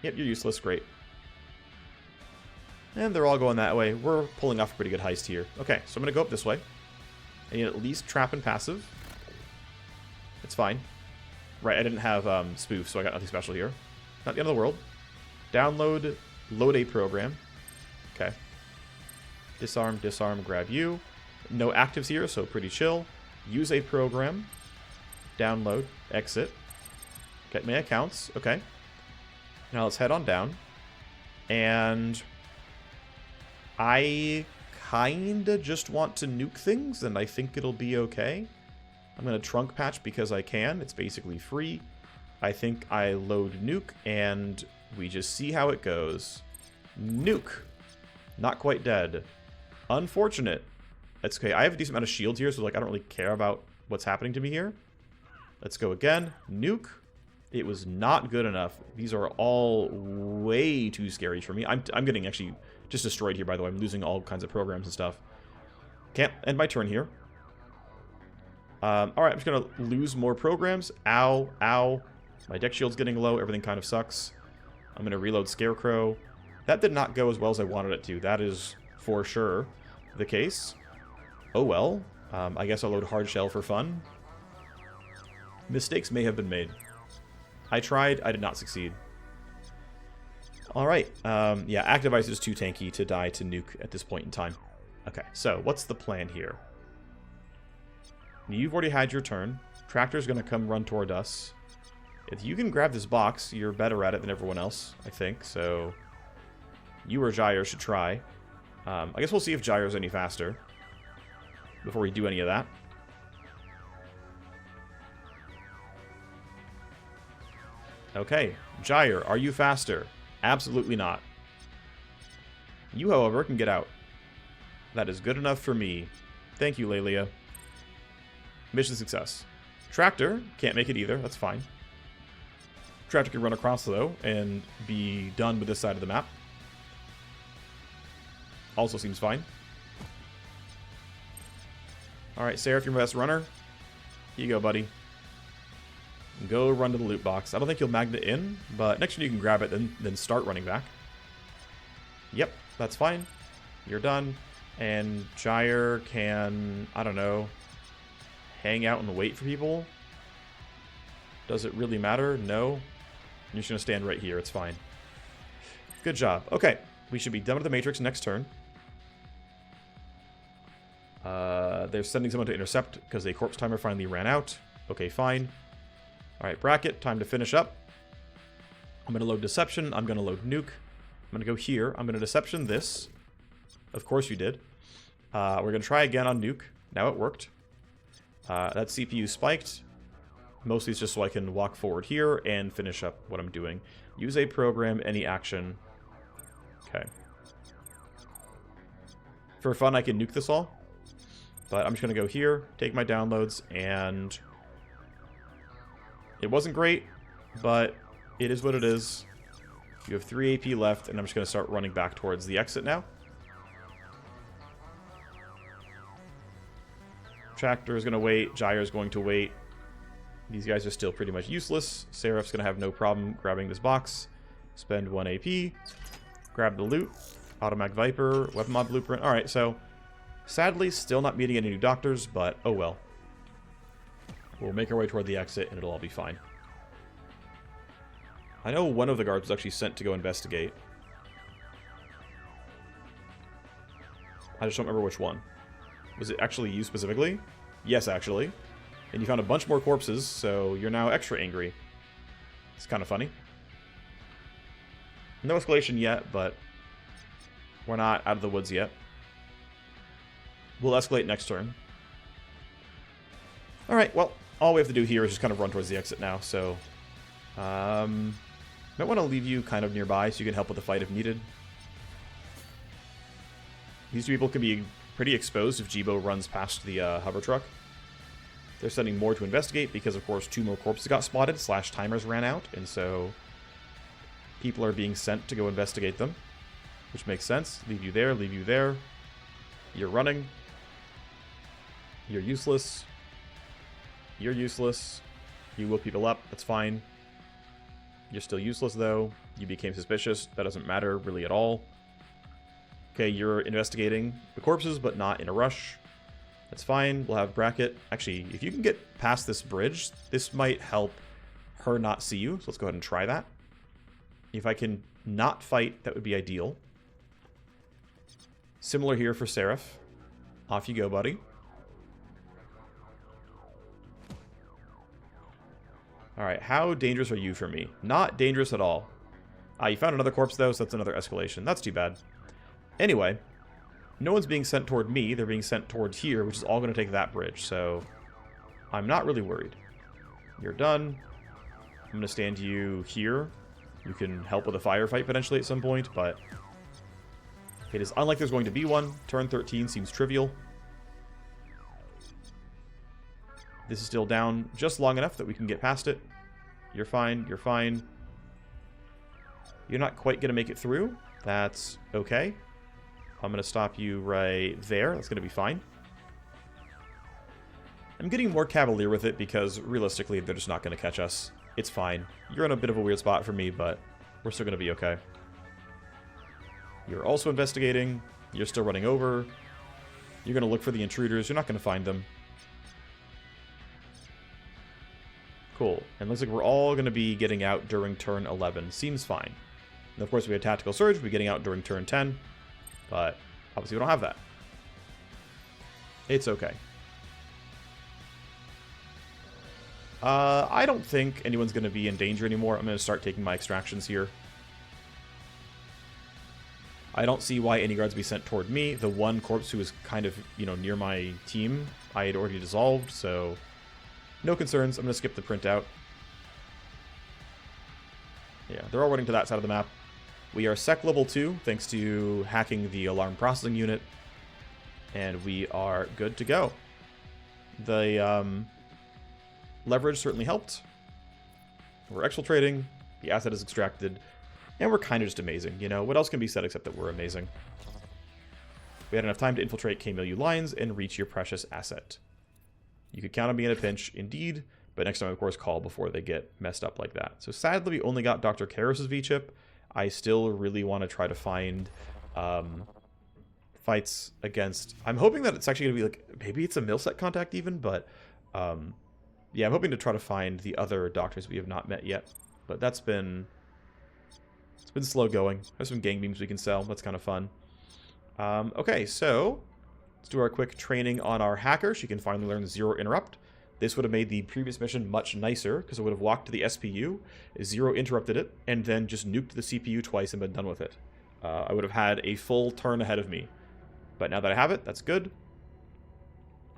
Yep, you're useless. Great. And they're all going that way. We're pulling off a pretty good heist here. Okay, so I'm going to go up this way. I need at least trap and passive. It's fine. Right, I didn't have spoof, so I got nothing special here. Not the end of the world. Download, load a program. Okay. Disarm, disarm, grab you. No actives here, so pretty chill. Use a program. Download, exit. Get my accounts. Okay. Now let's head on down. And I kinda just want to nuke things, and I think it'll be okay. I'm going to trunk patch because I can. It's basically free. I think I load nuke, and we just see how it goes. Nuke. Not quite dead. Unfortunate. That's okay. I have a decent amount of shields here, so like I don't really care about what's happening to me here. Let's go again. Nuke. It was not good enough. These are all way too scary for me. I'm getting actually just destroyed here, by the way. I'm losing all kinds of programs and stuff. Can't end my turn here. Alright, I'm just going to lose more programs. Ow, ow. My deck shield's getting low. Everything kind of sucks. I'm going to reload Scarecrow. That did not go as well as I wanted it to. That is for sure the case. Oh well. I guess I'll load Hard Shell for fun. Mistakes may have been made. I tried. I did not succeed. Alright. Yeah, Active Ice is too tanky to die to nuke at this point in time. Okay, so what's the plan here? You've already had your turn. Tractor's going to come run toward us. If you can grab this box, you're better at it than everyone else, I think. So you or Gyre should try. I guess we'll see if Gyre's any faster before we do any of that. Okay, Gyre, are you faster? Absolutely not. You, however, can get out. That is good enough for me. Thank you, Lelia. Mission success. Tractor can't make it either. That's fine. Tractor can run across, though, and be done with this side of the map. Also seems fine. Alright, Seraph, you're my best runner. Here you go, buddy. Go run to the loot box. I don't think you'll magnet in, but next turn you can grab it, then start running back. Yep, that's fine. You're done. And Gyre can, I don't know, hang out and wait for people. Does it really matter? No. You're just going to stand right here. It's fine. Good job. Okay. We should be done with the Matrix next turn. They're sending someone to intercept because a corpse timer finally ran out. Okay, fine. Alright, Bracket. Time to finish up. I'm going to load Deception. I'm going to load Nuke. I'm going to go here. I'm going to Deception this. Of course you did. We're going to try again on Nuke. Now it worked. That CPU spiked. Mostly it's just so I can walk forward here and finish up what I'm doing. Use a program, any action. Okay. For fun, I can nuke this all. But I'm just going to go here, take my downloads, and it wasn't great, but it is what it is. You have 3 AP left, and I'm just going to start running back towards the exit now. Tractor is going to wait. Gyre is going to wait. These guys are still pretty much useless. Seraph's going to have no problem grabbing this box. Spend 1 AP. Grab the loot. Automag Viper. Weapon mod blueprint. Alright, so sadly, still not meeting any new doctors, but oh well. We'll make our way toward the exit, and it'll all be fine. I know one of the guards was actually sent to go investigate. I just don't remember which one. Was it actually you specifically? Yes, actually. And you found a bunch more corpses, so you're now extra angry. It's kind of funny. No escalation yet, but we're not out of the woods yet. We'll escalate next turn. Alright, well, all we have to do here is just kind of run towards the exit now, so might want to leave you kind of nearby so you can help with the fight if needed. These two people can be pretty exposed if Jibo runs past the hover truck. They're sending more to investigate because, of course, 2 more corpses got spotted, / timers ran out, and so people are being sent to go investigate them, which makes sense. Leave you there, leave you there. You're running. You're useless. You're useless. You woke people up. That's fine. You're still useless, though. You became suspicious. That doesn't matter really at all. Okay, you're investigating the corpses, but not in a rush. That's fine. We'll have Bracket. Actually, if you can get past this bridge, this might help her not see you. So let's go ahead and try that. If I can not fight, that would be ideal. Similar here for Seraph. Off you go, buddy. Alright, how dangerous are you for me? Not dangerous at all. You found another corpse, though, so that's another escalation. That's too bad. Anyway, no one's being sent toward me. They're being sent towards here, which is all going to take that bridge, so I'm not really worried. You're done. I'm going to stand you here. You can help with a firefight potentially at some point, but it is unlike there's going to be one. Turn 13 seems trivial. This is still down just long enough that we can get past it. You're fine. You're fine. You're not quite going to make it through. That's okay. I'm going to stop you right there. That's going to be fine. I'm getting more cavalier with it because realistically they're just not going to catch us. It's fine. You're in a bit of a weird spot for me, but we're still going to be okay. You're also investigating. You're still running over. You're going to look for the intruders. You're not going to find them. Cool. And looks like we're all going to be getting out during turn 11. Seems fine. And of course, we had Tactical Surge. We'll be getting out during turn 10. But obviously, we don't have that. It's okay. I don't think anyone's going to be in danger anymore. I'm going to start taking my extractions here. I don't see why any guards be sent toward me. The one corpse who was kind of, near my team, I had already dissolved, so no concerns. I'm going to skip the printout. Yeah, they're all running to that side of the map. We are sec level 2, thanks to hacking the alarm processing unit. And we are good to go. The leverage certainly helped. We're exfiltrating. The asset is extracted. And we're kind of just amazing. What else can be said except that we're amazing? We had enough time to infiltrate Milieu lines and reach your precious asset. You could count on me in a pinch, indeed. But next time, of course, call before they get messed up like that. So sadly, we only got Dr. Karos's V-chip. I still really want to try to find fights against... I'm hoping that it's actually going to be like... Maybe it's a Milset contact even, but... yeah, I'm hoping to try to find the other doctors we have not met yet. But that's been... It's been slow going. There's some gang beams we can sell. That's kind of fun. Okay, so... Let's do our quick training on our hacker. She can finally learn Zero Interrupt. This would have made the previous mission much nicer, because it would have walked to the SPU, Zero interrupted it, and then just nuked the CPU twice and been done with it. I would have had a full turn ahead of me. But now that I have it, that's good.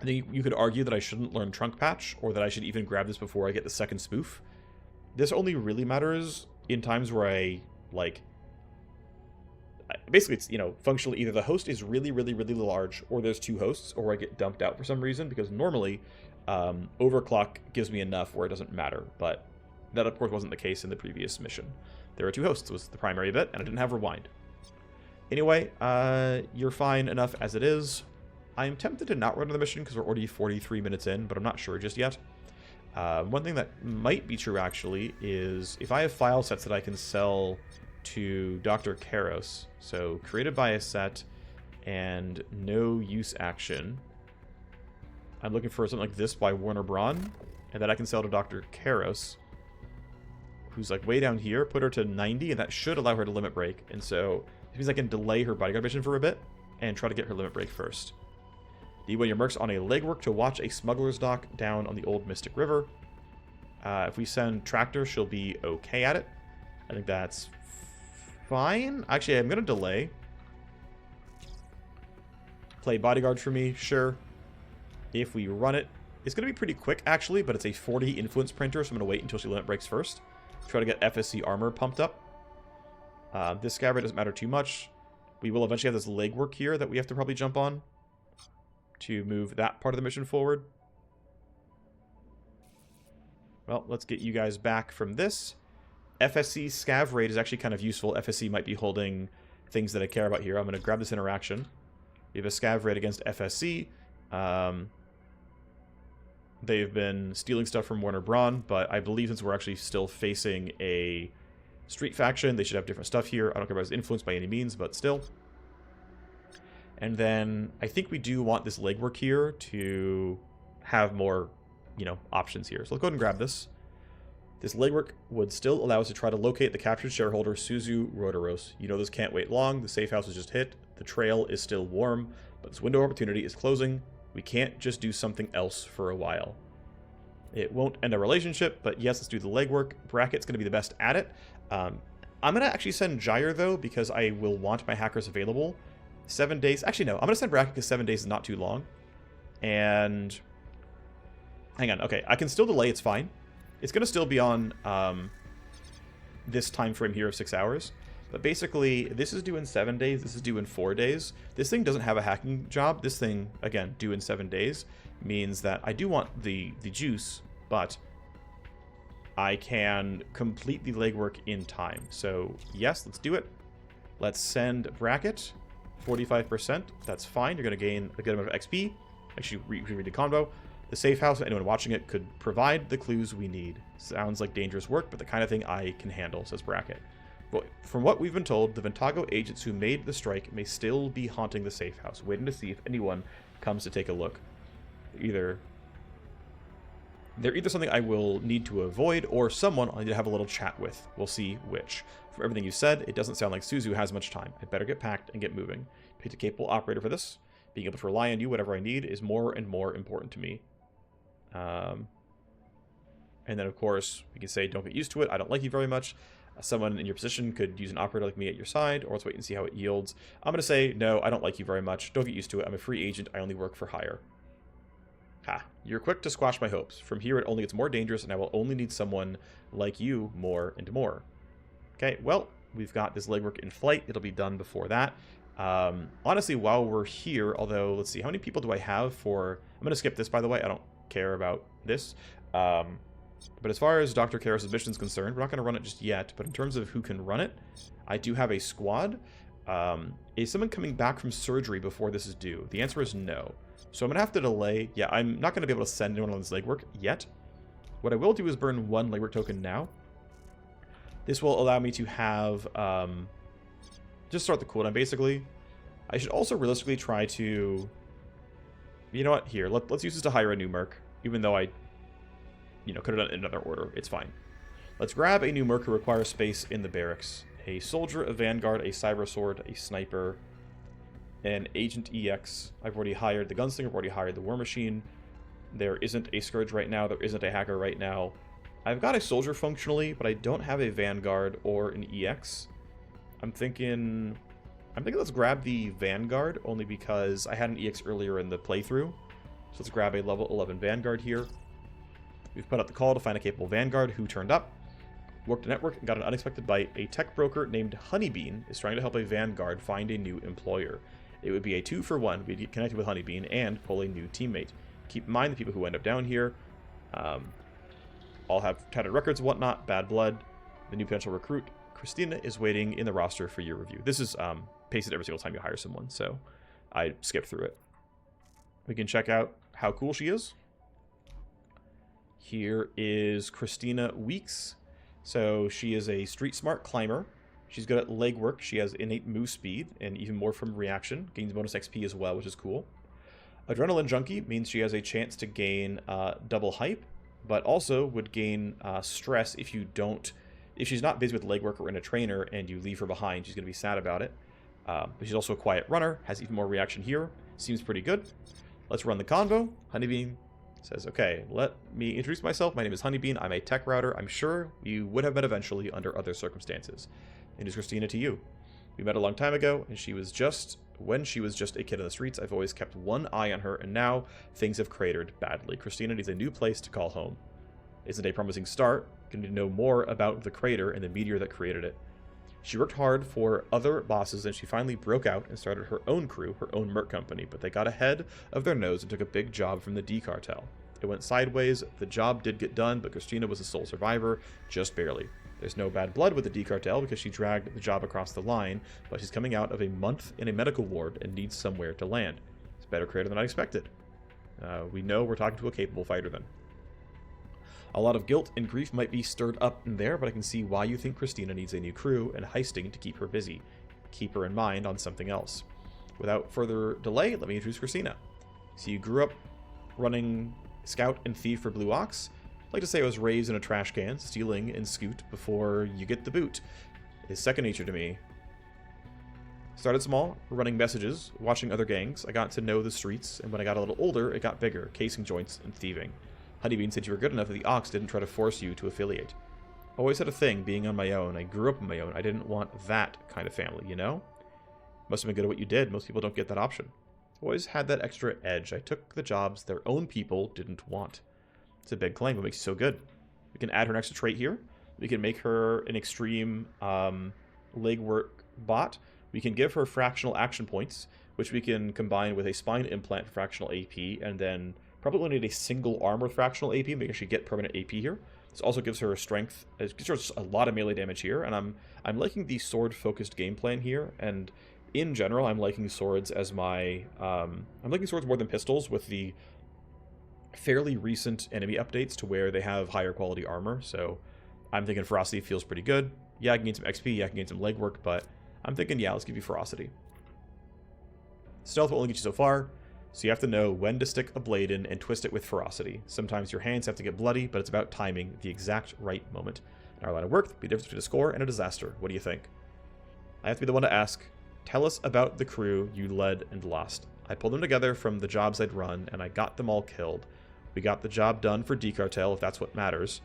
I think you could argue that I shouldn't learn Trunk Patch, or that I should even grab this before I get the second spoof. This only really matters in times where I, basically, it's, functionally either the host is really, really, really large, or there's two hosts, or I get dumped out for some reason, because normally... overclock gives me enough where it doesn't matter, but that of course wasn't the case in the previous mission. There were two hosts was the primary bit, and I didn't have rewind. Anyway, you're fine enough as it is. I'm tempted to not run the mission because we're already 43 minutes in, but I'm not sure just yet. One thing that might be true actually is if I have file sets that I can sell to Dr. Karos, so created by a set and no use action. I'm looking for something like this by Warner Braun, and that I can sell to Dr. Karos, who's way down here, put her to 90, and that should allow her to limit break. And so it means I can delay her bodyguard mission for a bit and try to get her limit break first. Need one of your mercs on a legwork to watch a smuggler's dock down on the old Mystic River. If we send Tractor, she'll be okay at it. I think that's fine. Actually, I'm going to delay. Play bodyguard for me, sure. If we run it, it's going to be pretty quick, actually, but it's a 40 influence printer, so I'm going to wait until she limit breaks first. Try to get FSC armor pumped up. This scabbard doesn't matter too much. We will eventually have this legwork here that we have to probably jump on to move that part of the mission forward. Well, let's get you guys back from this. FSC scav raid is actually kind of useful. FSC might be holding things that I care about here. I'm going to grab this interaction. We have a scav raid against FSC. They've been stealing stuff from Warner Braun, but I believe since we're actually still facing a street faction, they should have different stuff here. I don't care about his influence by any means, but still. And then I think we do want this legwork here to have more, options here. So let's go ahead and grab this. This legwork would still allow us to try to locate the captured shareholder Suzu Rodoros. You know this can't wait long. The safe house was just hit. The trail is still warm, but this window of opportunity is closing. We can't just do something else for a while. It won't end a relationship, but yes, let's do the legwork. Bracket's going to be the best at it. I'm going to actually send Gyre, though, because I will want my hackers available. 7 days. Actually, no. I'm going to send Bracket because 7 days is not too long. And hang on. Okay, I can still delay. It's fine. It's going to still be on this time frame here of 6 hours. But basically, this is due in 7 days. This is due in 4 days. This thing doesn't have a hacking job. This thing, again, due in 7 days, means that I do want the juice, but I can complete the legwork in time. So, yes, let's do it. Let's send Bracket. 45%. That's fine. You're going to gain a good amount of XP. Actually, read the convo. The safe house, anyone watching it, could provide the clues we need. Sounds like dangerous work, but the kind of thing I can handle, says Bracket. But from what we've been told, the Ventago agents who made the strike may still be haunting the safe house, waiting to see if anyone comes to take a look. They're either something I will need to avoid, or someone I need to have a little chat with. We'll see which. From everything you said, it doesn't sound like Suzu has much time. I'd better get packed and get moving. Picked a capable operator for this. Being able to rely on you, whatever I need, is more and more important to me. And then, of course, we can say, don't get used to it. I don't like you very much. Someone in your position could use an operator like me at your side, or let's wait and see how it yields. I'm going to say, no, I don't like you very much. Don't get used to it. I'm a free agent. I only work for hire. Ha. You're quick to squash my hopes. From here, it only gets more dangerous, and I will only need someone like you more and more. Okay, well, we've got this legwork in flight. It'll be done before that. Honestly, while we're here, although, let's see, how many people do I have for... I'm going to skip this, by the way. I don't care about this. But as far as Dr. Karras' mission is concerned, we're not going to run it just yet. But in terms of who can run it, I do have a squad. Is someone coming back from surgery before this is due? The answer is no. So I'm going to have to delay. Yeah, I'm not going to be able to send anyone on this legwork yet. What I will do is burn 1 legwork token now. This will allow me to have... just start the cooldown, basically. I should also realistically try to... You know what? Here, let's use this to hire a new merc. Even though I, could have done it in another order. It's fine. Let's grab a new merc who requires space in the barracks. A soldier, a vanguard, a cyber sword, a sniper, an agent EX. I've already hired the gunslinger. I've already hired the war machine. There isn't a scourge right now. There isn't a hacker right now. I've got a soldier functionally, but I don't have a vanguard or an EX. I'm thinking let's grab the Vanguard, only because I had an EX earlier in the playthrough. So let's grab a level 11 Vanguard here. We've put out the call to find a capable Vanguard who turned up. Worked a network and got an unexpected bite. A tech broker named Honeybean is trying to help a Vanguard find a new employer. It would be a 2-for-1. We'd get connected with Honeybean and pull a new teammate. Keep in mind the people who end up down here all have tattered records and whatnot, bad blood. The new potential recruit, Christina, is waiting in the roster for your review. This is pasted every single time you hire someone, so I skipped through it. We can check out how cool she is. Here is Christina Weeks. So she is a street smart climber. She's good at legwork. She has innate move speed and even more from reaction. Gains bonus XP as well, which is cool. Adrenaline junkie means she has a chance to gain double hype, but also would gain stress if you don't. If she's not busy with legwork or in a trainer and you leave her behind, she's going to be sad about it. But she's also a quiet runner, has even more reaction here. Seems pretty good. Let's run the convo. Honeybean says, okay, let me introduce myself. My name is Honeybean. I'm a tech router. I'm sure you would have met eventually under other circumstances. Introduce Christina to you. We met a long time ago, and when she was just a kid on the streets, I've always kept one eye on her, and now things have cratered badly. Christina needs a new place to call home. Isn't a promising start. Going to know more about the crater and the meteor that created it. She worked hard for other bosses, and she finally broke out and started her own crew, her own merc company, but they got ahead of their nose and took a big job from the D cartel. It went sideways. The job did get done, but Christina was the sole survivor, just barely. There's no bad blood with the D cartel because she dragged the job across the line, but she's coming out of a month in a medical ward and needs somewhere to land. It's a better creator than I expected. We know we're talking to a capable fighter then. A lot of guilt and grief might be stirred up in there, but I can see why you think Christina needs a new crew and heisting to keep her busy. Keep her in mind on something else. Without further delay, let me introduce Christina. So you grew up running Scout and Thief for Blue Ox. like to say I was raised in a trash can, stealing and scoot before you get the boot. It's second nature to me. Started small, running messages, watching other gangs. I got to know the streets, and when I got a little older, it got bigger, casing joints and thieving. Honeybean said you were good enough that the Ox didn't try to force you to affiliate. Always had a thing being on my own. I grew up on my own. I didn't want that kind of family, you know? Must have been good at what you did. Most people don't get that option. Always had that extra edge. I took the jobs their own people didn't want. It's a big claim. What makes you so good? We can add her an extra trait here. We can make her an extreme legwork bot. We can give her fractional action points, which we can combine with a spine implant for fractional AP, and then probably only need a single arm with fractional AP, making sure she get permanent AP here. This also gives her a strength. It gives her a lot of melee damage here, and I'm liking the sword-focused game plan here. And in general, I'm liking swords as my I'm liking swords more than pistols with the fairly recent enemy updates to where they have higher quality armor. So I'm thinking ferocity feels pretty good. Yeah, I can gain some XP. Yeah, I can gain some legwork, but I'm thinking, yeah, let's give you ferocity. Stealth will only get you so far, so you have to know when to stick a blade in and twist it with ferocity. Sometimes your hands have to get bloody, but it's about timing the exact right moment. In our line of work, there'll be a difference between a score and a disaster. What do you think? I have to be the one to ask. Tell us about the crew you led and lost. I pulled them together from the jobs I'd run, and I got them all killed. We got the job done for D-Cartel, if that's what matters,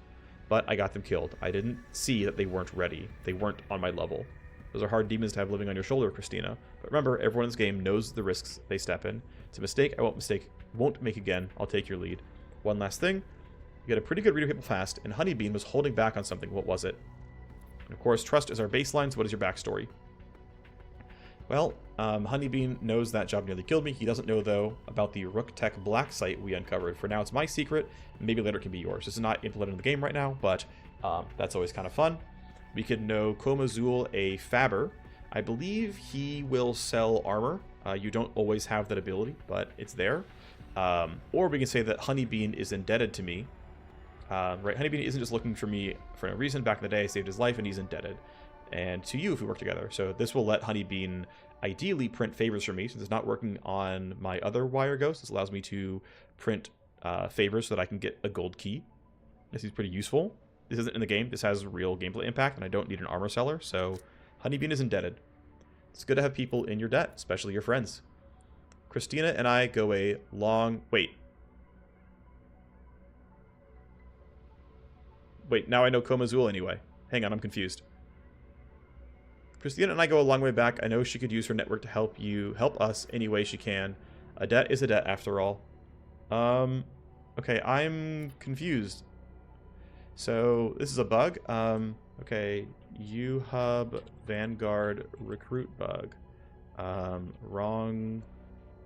but I got them killed. I didn't see that they weren't ready. They weren't on my level. Those are hard demons to have living on your shoulder, Christina. But remember, everyone in this game knows the risks they step in. It's a mistake I won't make again. I'll take your lead. One last thing. You get a pretty good read of people fast, and Honeybean was holding back on something. What was it? And of course, trust is our baseline, so what is your backstory? Well, Honeybean knows that job nearly killed me. He doesn't know, though, about the Rook Tech Black site we uncovered. For now, it's my secret. Maybe later it can be yours. This is not implemented in the game right now, but that's always kind of fun. We could know Komazul a Fabber. I believe he will sell armor. You don't always have that ability, but it's there. Or we can say that Honeybean is indebted to me. Right, Honeybean isn't just looking for me for no reason. Back in the day, I saved his life, and he's indebted. And to you if we work together. So this will let Honeybean ideally print favors for me, since it's not working on my other wire ghost. This allows me to print favors so that I can get a gold key. This is pretty useful. This isn't in the game. This has real gameplay impact, and I don't need an armor seller, so Honeybean is indebted. It's good to have people in your debt, especially your friends. Christina and I go a long... Wait, now I know Komazul anyway. Hang on, I'm confused. Christina and I go a long way back. I know she could use her network to help us any way she can. A debt is a debt, after all. Okay, I'm confused. So, this is a bug. Okay, U-Hub Vanguard recruit bug. Wrong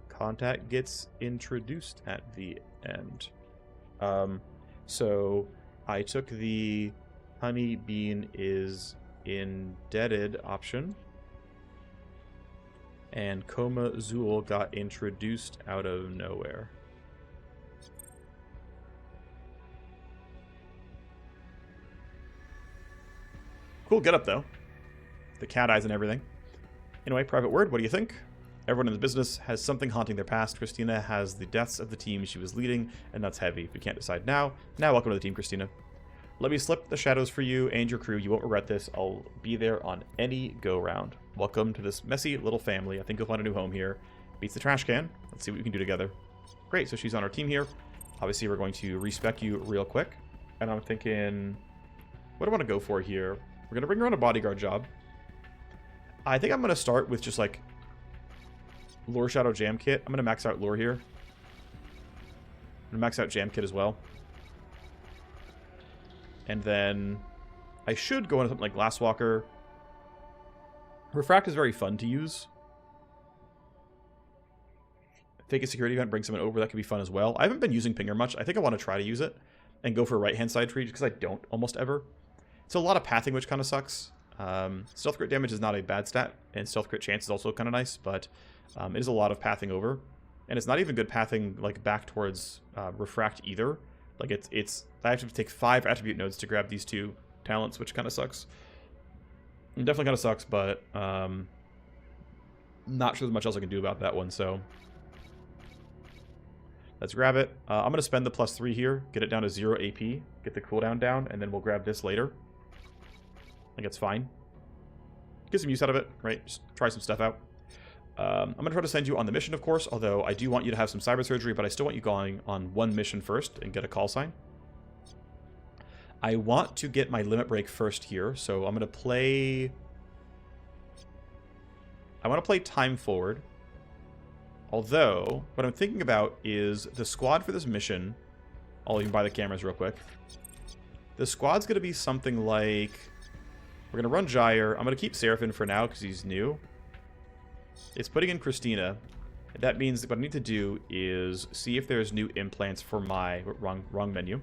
contact gets introduced at the end. So, I took the Honeybean is indebted option, and Komazul got introduced out of nowhere. Cool getup, though. The cat eyes and everything. Anyway, private word, what do you think? Everyone in the business has something haunting their past. Christina has the deaths of the team she was leading, and that's heavy. We can't decide now. Now, welcome to the team, Christina. Let me slip the shadows for you and your crew. You won't regret this. I'll be there on any go-round. Welcome to this messy little family. I think you'll find a new home here. Beats the trash can. Let's see what we can do together. Great, so she's on our team here. Obviously, we're going to respec you real quick. And I'm thinking, what do I want to go for here? We're going to bring her on a bodyguard job. I think I'm going to start with just, like, Lure Shadow Jam Kit. I'm going to max out Lure here. I'm going to max out Jam Kit as well. And then I should go into something like Glasswalker. Refract is very fun to use. Fake a security event, bring someone over. That could be fun as well. I haven't been using Pinger much. I think I want to try to use it and go for a right-hand side tree, just because I don't almost ever. It's a lot of pathing, which kind of sucks. Stealth crit damage is not a bad stat, and stealth crit chance is also kind of nice, but it is a lot of pathing over. And it's not even good pathing like back towards Refract either. Like it's I have to take 5 attribute nodes to grab these 2 talents, which kind of sucks. It definitely kind of sucks, but not sure there's much else I can do about that one. So Let's grab it. I'm going to spend the +3 here, get it down to 0 AP, get the cooldown down, and then we'll grab this later. I think it's fine. Get some use out of it, right? Just try some stuff out. I'm going to try to send you on the mission, of course, although I do want you to have some cyber surgery, but I still want you going on one mission first and get a call sign. I want to get my limit break first here, so I'm going to play... I want to play time forward. Although, what I'm thinking about is the squad for this mission... I'll even buy the cameras real quick. The squad's going to be something like... We're going to run Gyre. I'm going to keep Seraphim for now because he's new. It's putting in Christina. That means that what I need to do is see if there's new implants for my... Wrong menu.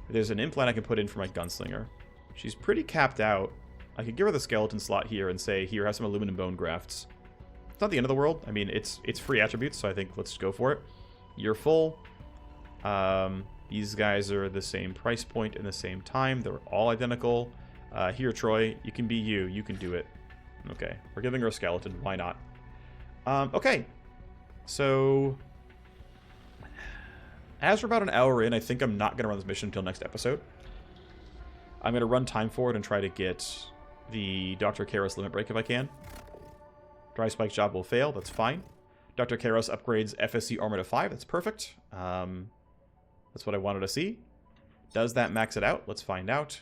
There's an implant I can put in for my Gunslinger. She's pretty capped out. I could give her the skeleton slot here and say, here, have some aluminum bone grafts. It's not the end of the world. I mean, it's free attributes, so I think let's go for it. You're full. These guys are the same price point and the same time. They're all identical. Here, Troy, you can be you. You can do it. Okay, we're giving her a skeleton. Why not? Okay, so as we're about an hour in, I think I'm not going to run this mission until next episode. I'm going to run time forward and try to get the Dr. Kairos limit break if I can. Dry spike job will fail. That's fine. Dr. Kairos upgrades FSC armor to 5. That's perfect. That's what I wanted to see. Does that max it out? Let's find out.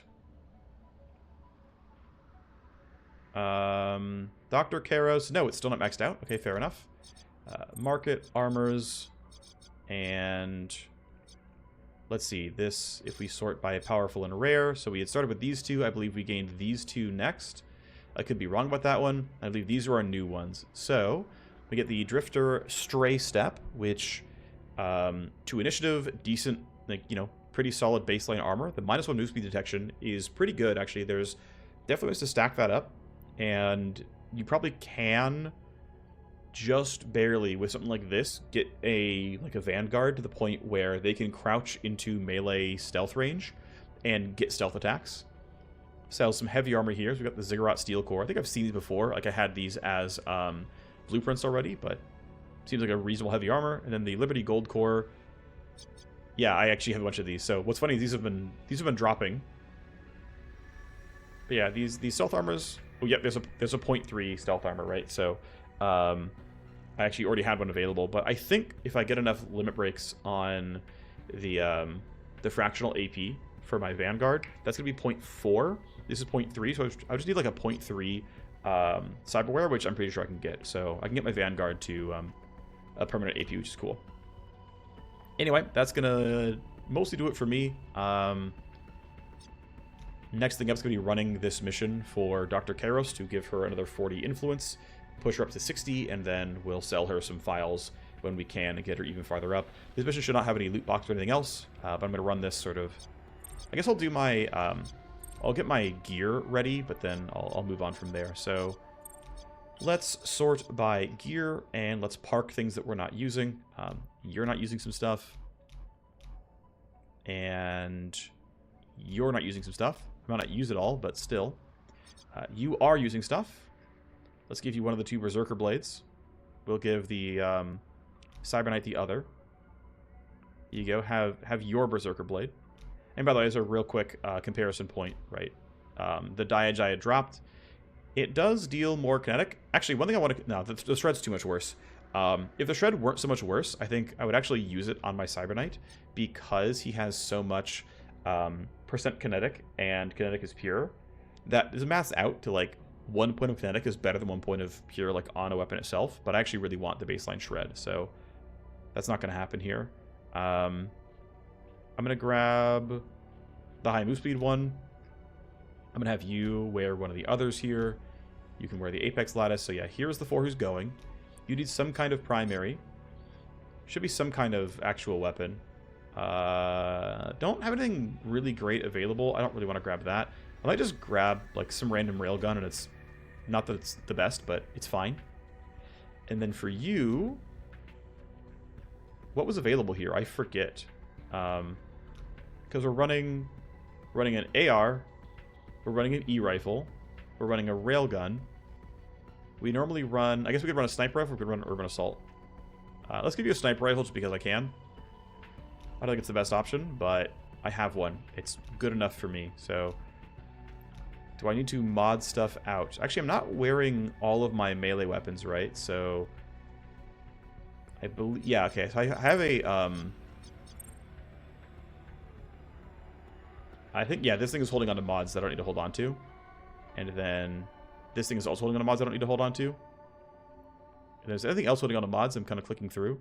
Dr. Kairos. No, it's still not maxed out. Okay, fair enough. Market armors. And let's see. This, if we sort by powerful and rare. So we had started with these two. I believe we gained these two next. I could be wrong about that one. I believe these are our new ones. So we get the Drifter Stray Step, which to initiative, decent, like, you know, pretty solid baseline armor. The -1 move speed detection is pretty good, actually. There's definitely ways to stack that up. And you probably can just barely, with something like this, get a Vanguard to the point where they can crouch into melee stealth range and get stealth attacks. Sells some heavy armor here. So we've got the Ziggurat Steel Core. I think I've seen these before. Like, I had these as blueprints already, but seems like a reasonable heavy armor. And then the Liberty Gold Core. Yeah, I actually have a bunch of these. So what's funny is these have been dropping. But yeah, these stealth armors. Oh, yeah, there's a 0.3 stealth armor, right? So I actually already had one available, but I think if I get enough limit breaks on the fractional AP for my Vanguard, that's gonna be 0.4. This is 0.3, so I just need like a 0.3 cyberware, which I'm pretty sure I can get. So I can get my Vanguard to a permanent AP, which is cool. Anyway, that's gonna mostly do it for me. Next thing up is going to be running this mission for Dr. Kairos to give her another 40 influence, push her up to 60, and then we'll sell her some files when we can and get her even farther up. This mission should not have any loot box or anything else, but I'm going to run this sort of... I guess I'll do my... I'll get my gear ready, but then I'll move on from there. So let's sort by gear, and let's park things that we're not using. You're not using some stuff, and you're not using some stuff. I might not use it all, but still. You are using stuff. Let's give you one of the 2 Berserker Blades. We'll give the Cyber Knight the other. Here you go. Have your Berserker Blade. And by the way, as a real quick comparison point, right? The Diage I had dropped. It does deal more kinetic. Actually, one thing I want to... No, the Shred's too much worse. If the Shred weren't so much worse, I think I would actually use it on my Cyber Knight because he has so much... percent kinetic, and kinetic is pure. That is maths out to like 1 point of kinetic is better than 1 point of pure, like, on a weapon itself, but I actually really want the baseline shred, so that's not going to happen here. I'm going to grab the high move speed one. I'm going to have you wear one of the others here. You can wear the Apex Lattice. So yeah, here's the 4 who's going. You need some kind of primary. Should be some kind of actual weapon. Don't have anything really great available. I don't really want to grab that. I might just grab like some random railgun, and it's not that it's the best, but it's fine. And then for you, what was available here? I forget. Because we're running an AR, we're running an E-rifle, we're running a railgun. We normally run, I guess we could run a sniper rifle, or we could run an urban assault. Let's give you a sniper rifle just because I can. I don't think it's the best option, but I have one. It's good enough for me, so... Do I need to mod stuff out? Actually, I'm not wearing all of my melee weapons, right? So... I believe... Yeah, okay. So I have a, I think, yeah, this thing is holding on to mods that I don't need to hold on to. And then this thing is also holding on to mods I don't need to hold on to. And there's anything else holding on to mods I'm kind of clicking through.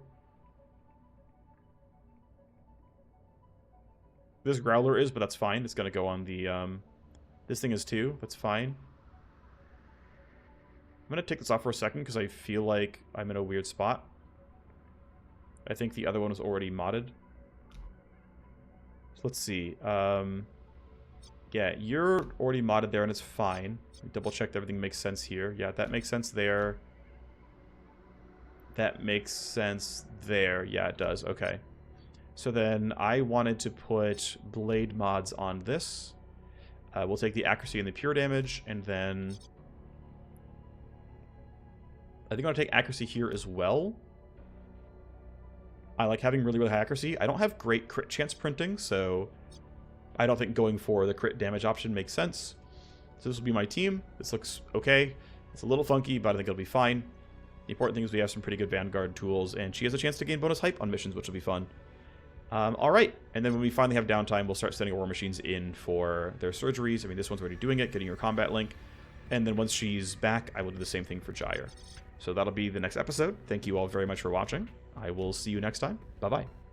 This Growler is, but that's fine. It's going to go on the... This thing is too. That's fine. I'm going to take this off for a second because I feel like I'm in a weird spot. I think the other one was already modded. So let's see. Yeah, you're already modded there and it's fine. Double check that everything makes sense here. Yeah, that makes sense there. That makes sense there. Yeah, it does. Okay. So then I wanted to put blade mods on this. We'll take the accuracy and the pure damage, and then I think I'm going to take accuracy here as well. I like having really, really high accuracy. I don't have great crit chance printing, so I don't think going for the crit damage option makes sense. So this will be my team. This looks okay. It's a little funky, but I think it'll be fine. The important thing is we have some pretty good Vanguard tools, and she has a chance to gain bonus hype on missions, which will be fun. Alright, and then when we finally have downtime, we'll start sending war machines in for their surgeries. I mean, this one's already doing it, getting her combat link. And then once she's back, I will do the same thing for Gyre. So that'll be the next episode. Thank you all very much for watching. I will see you next time. Bye-bye.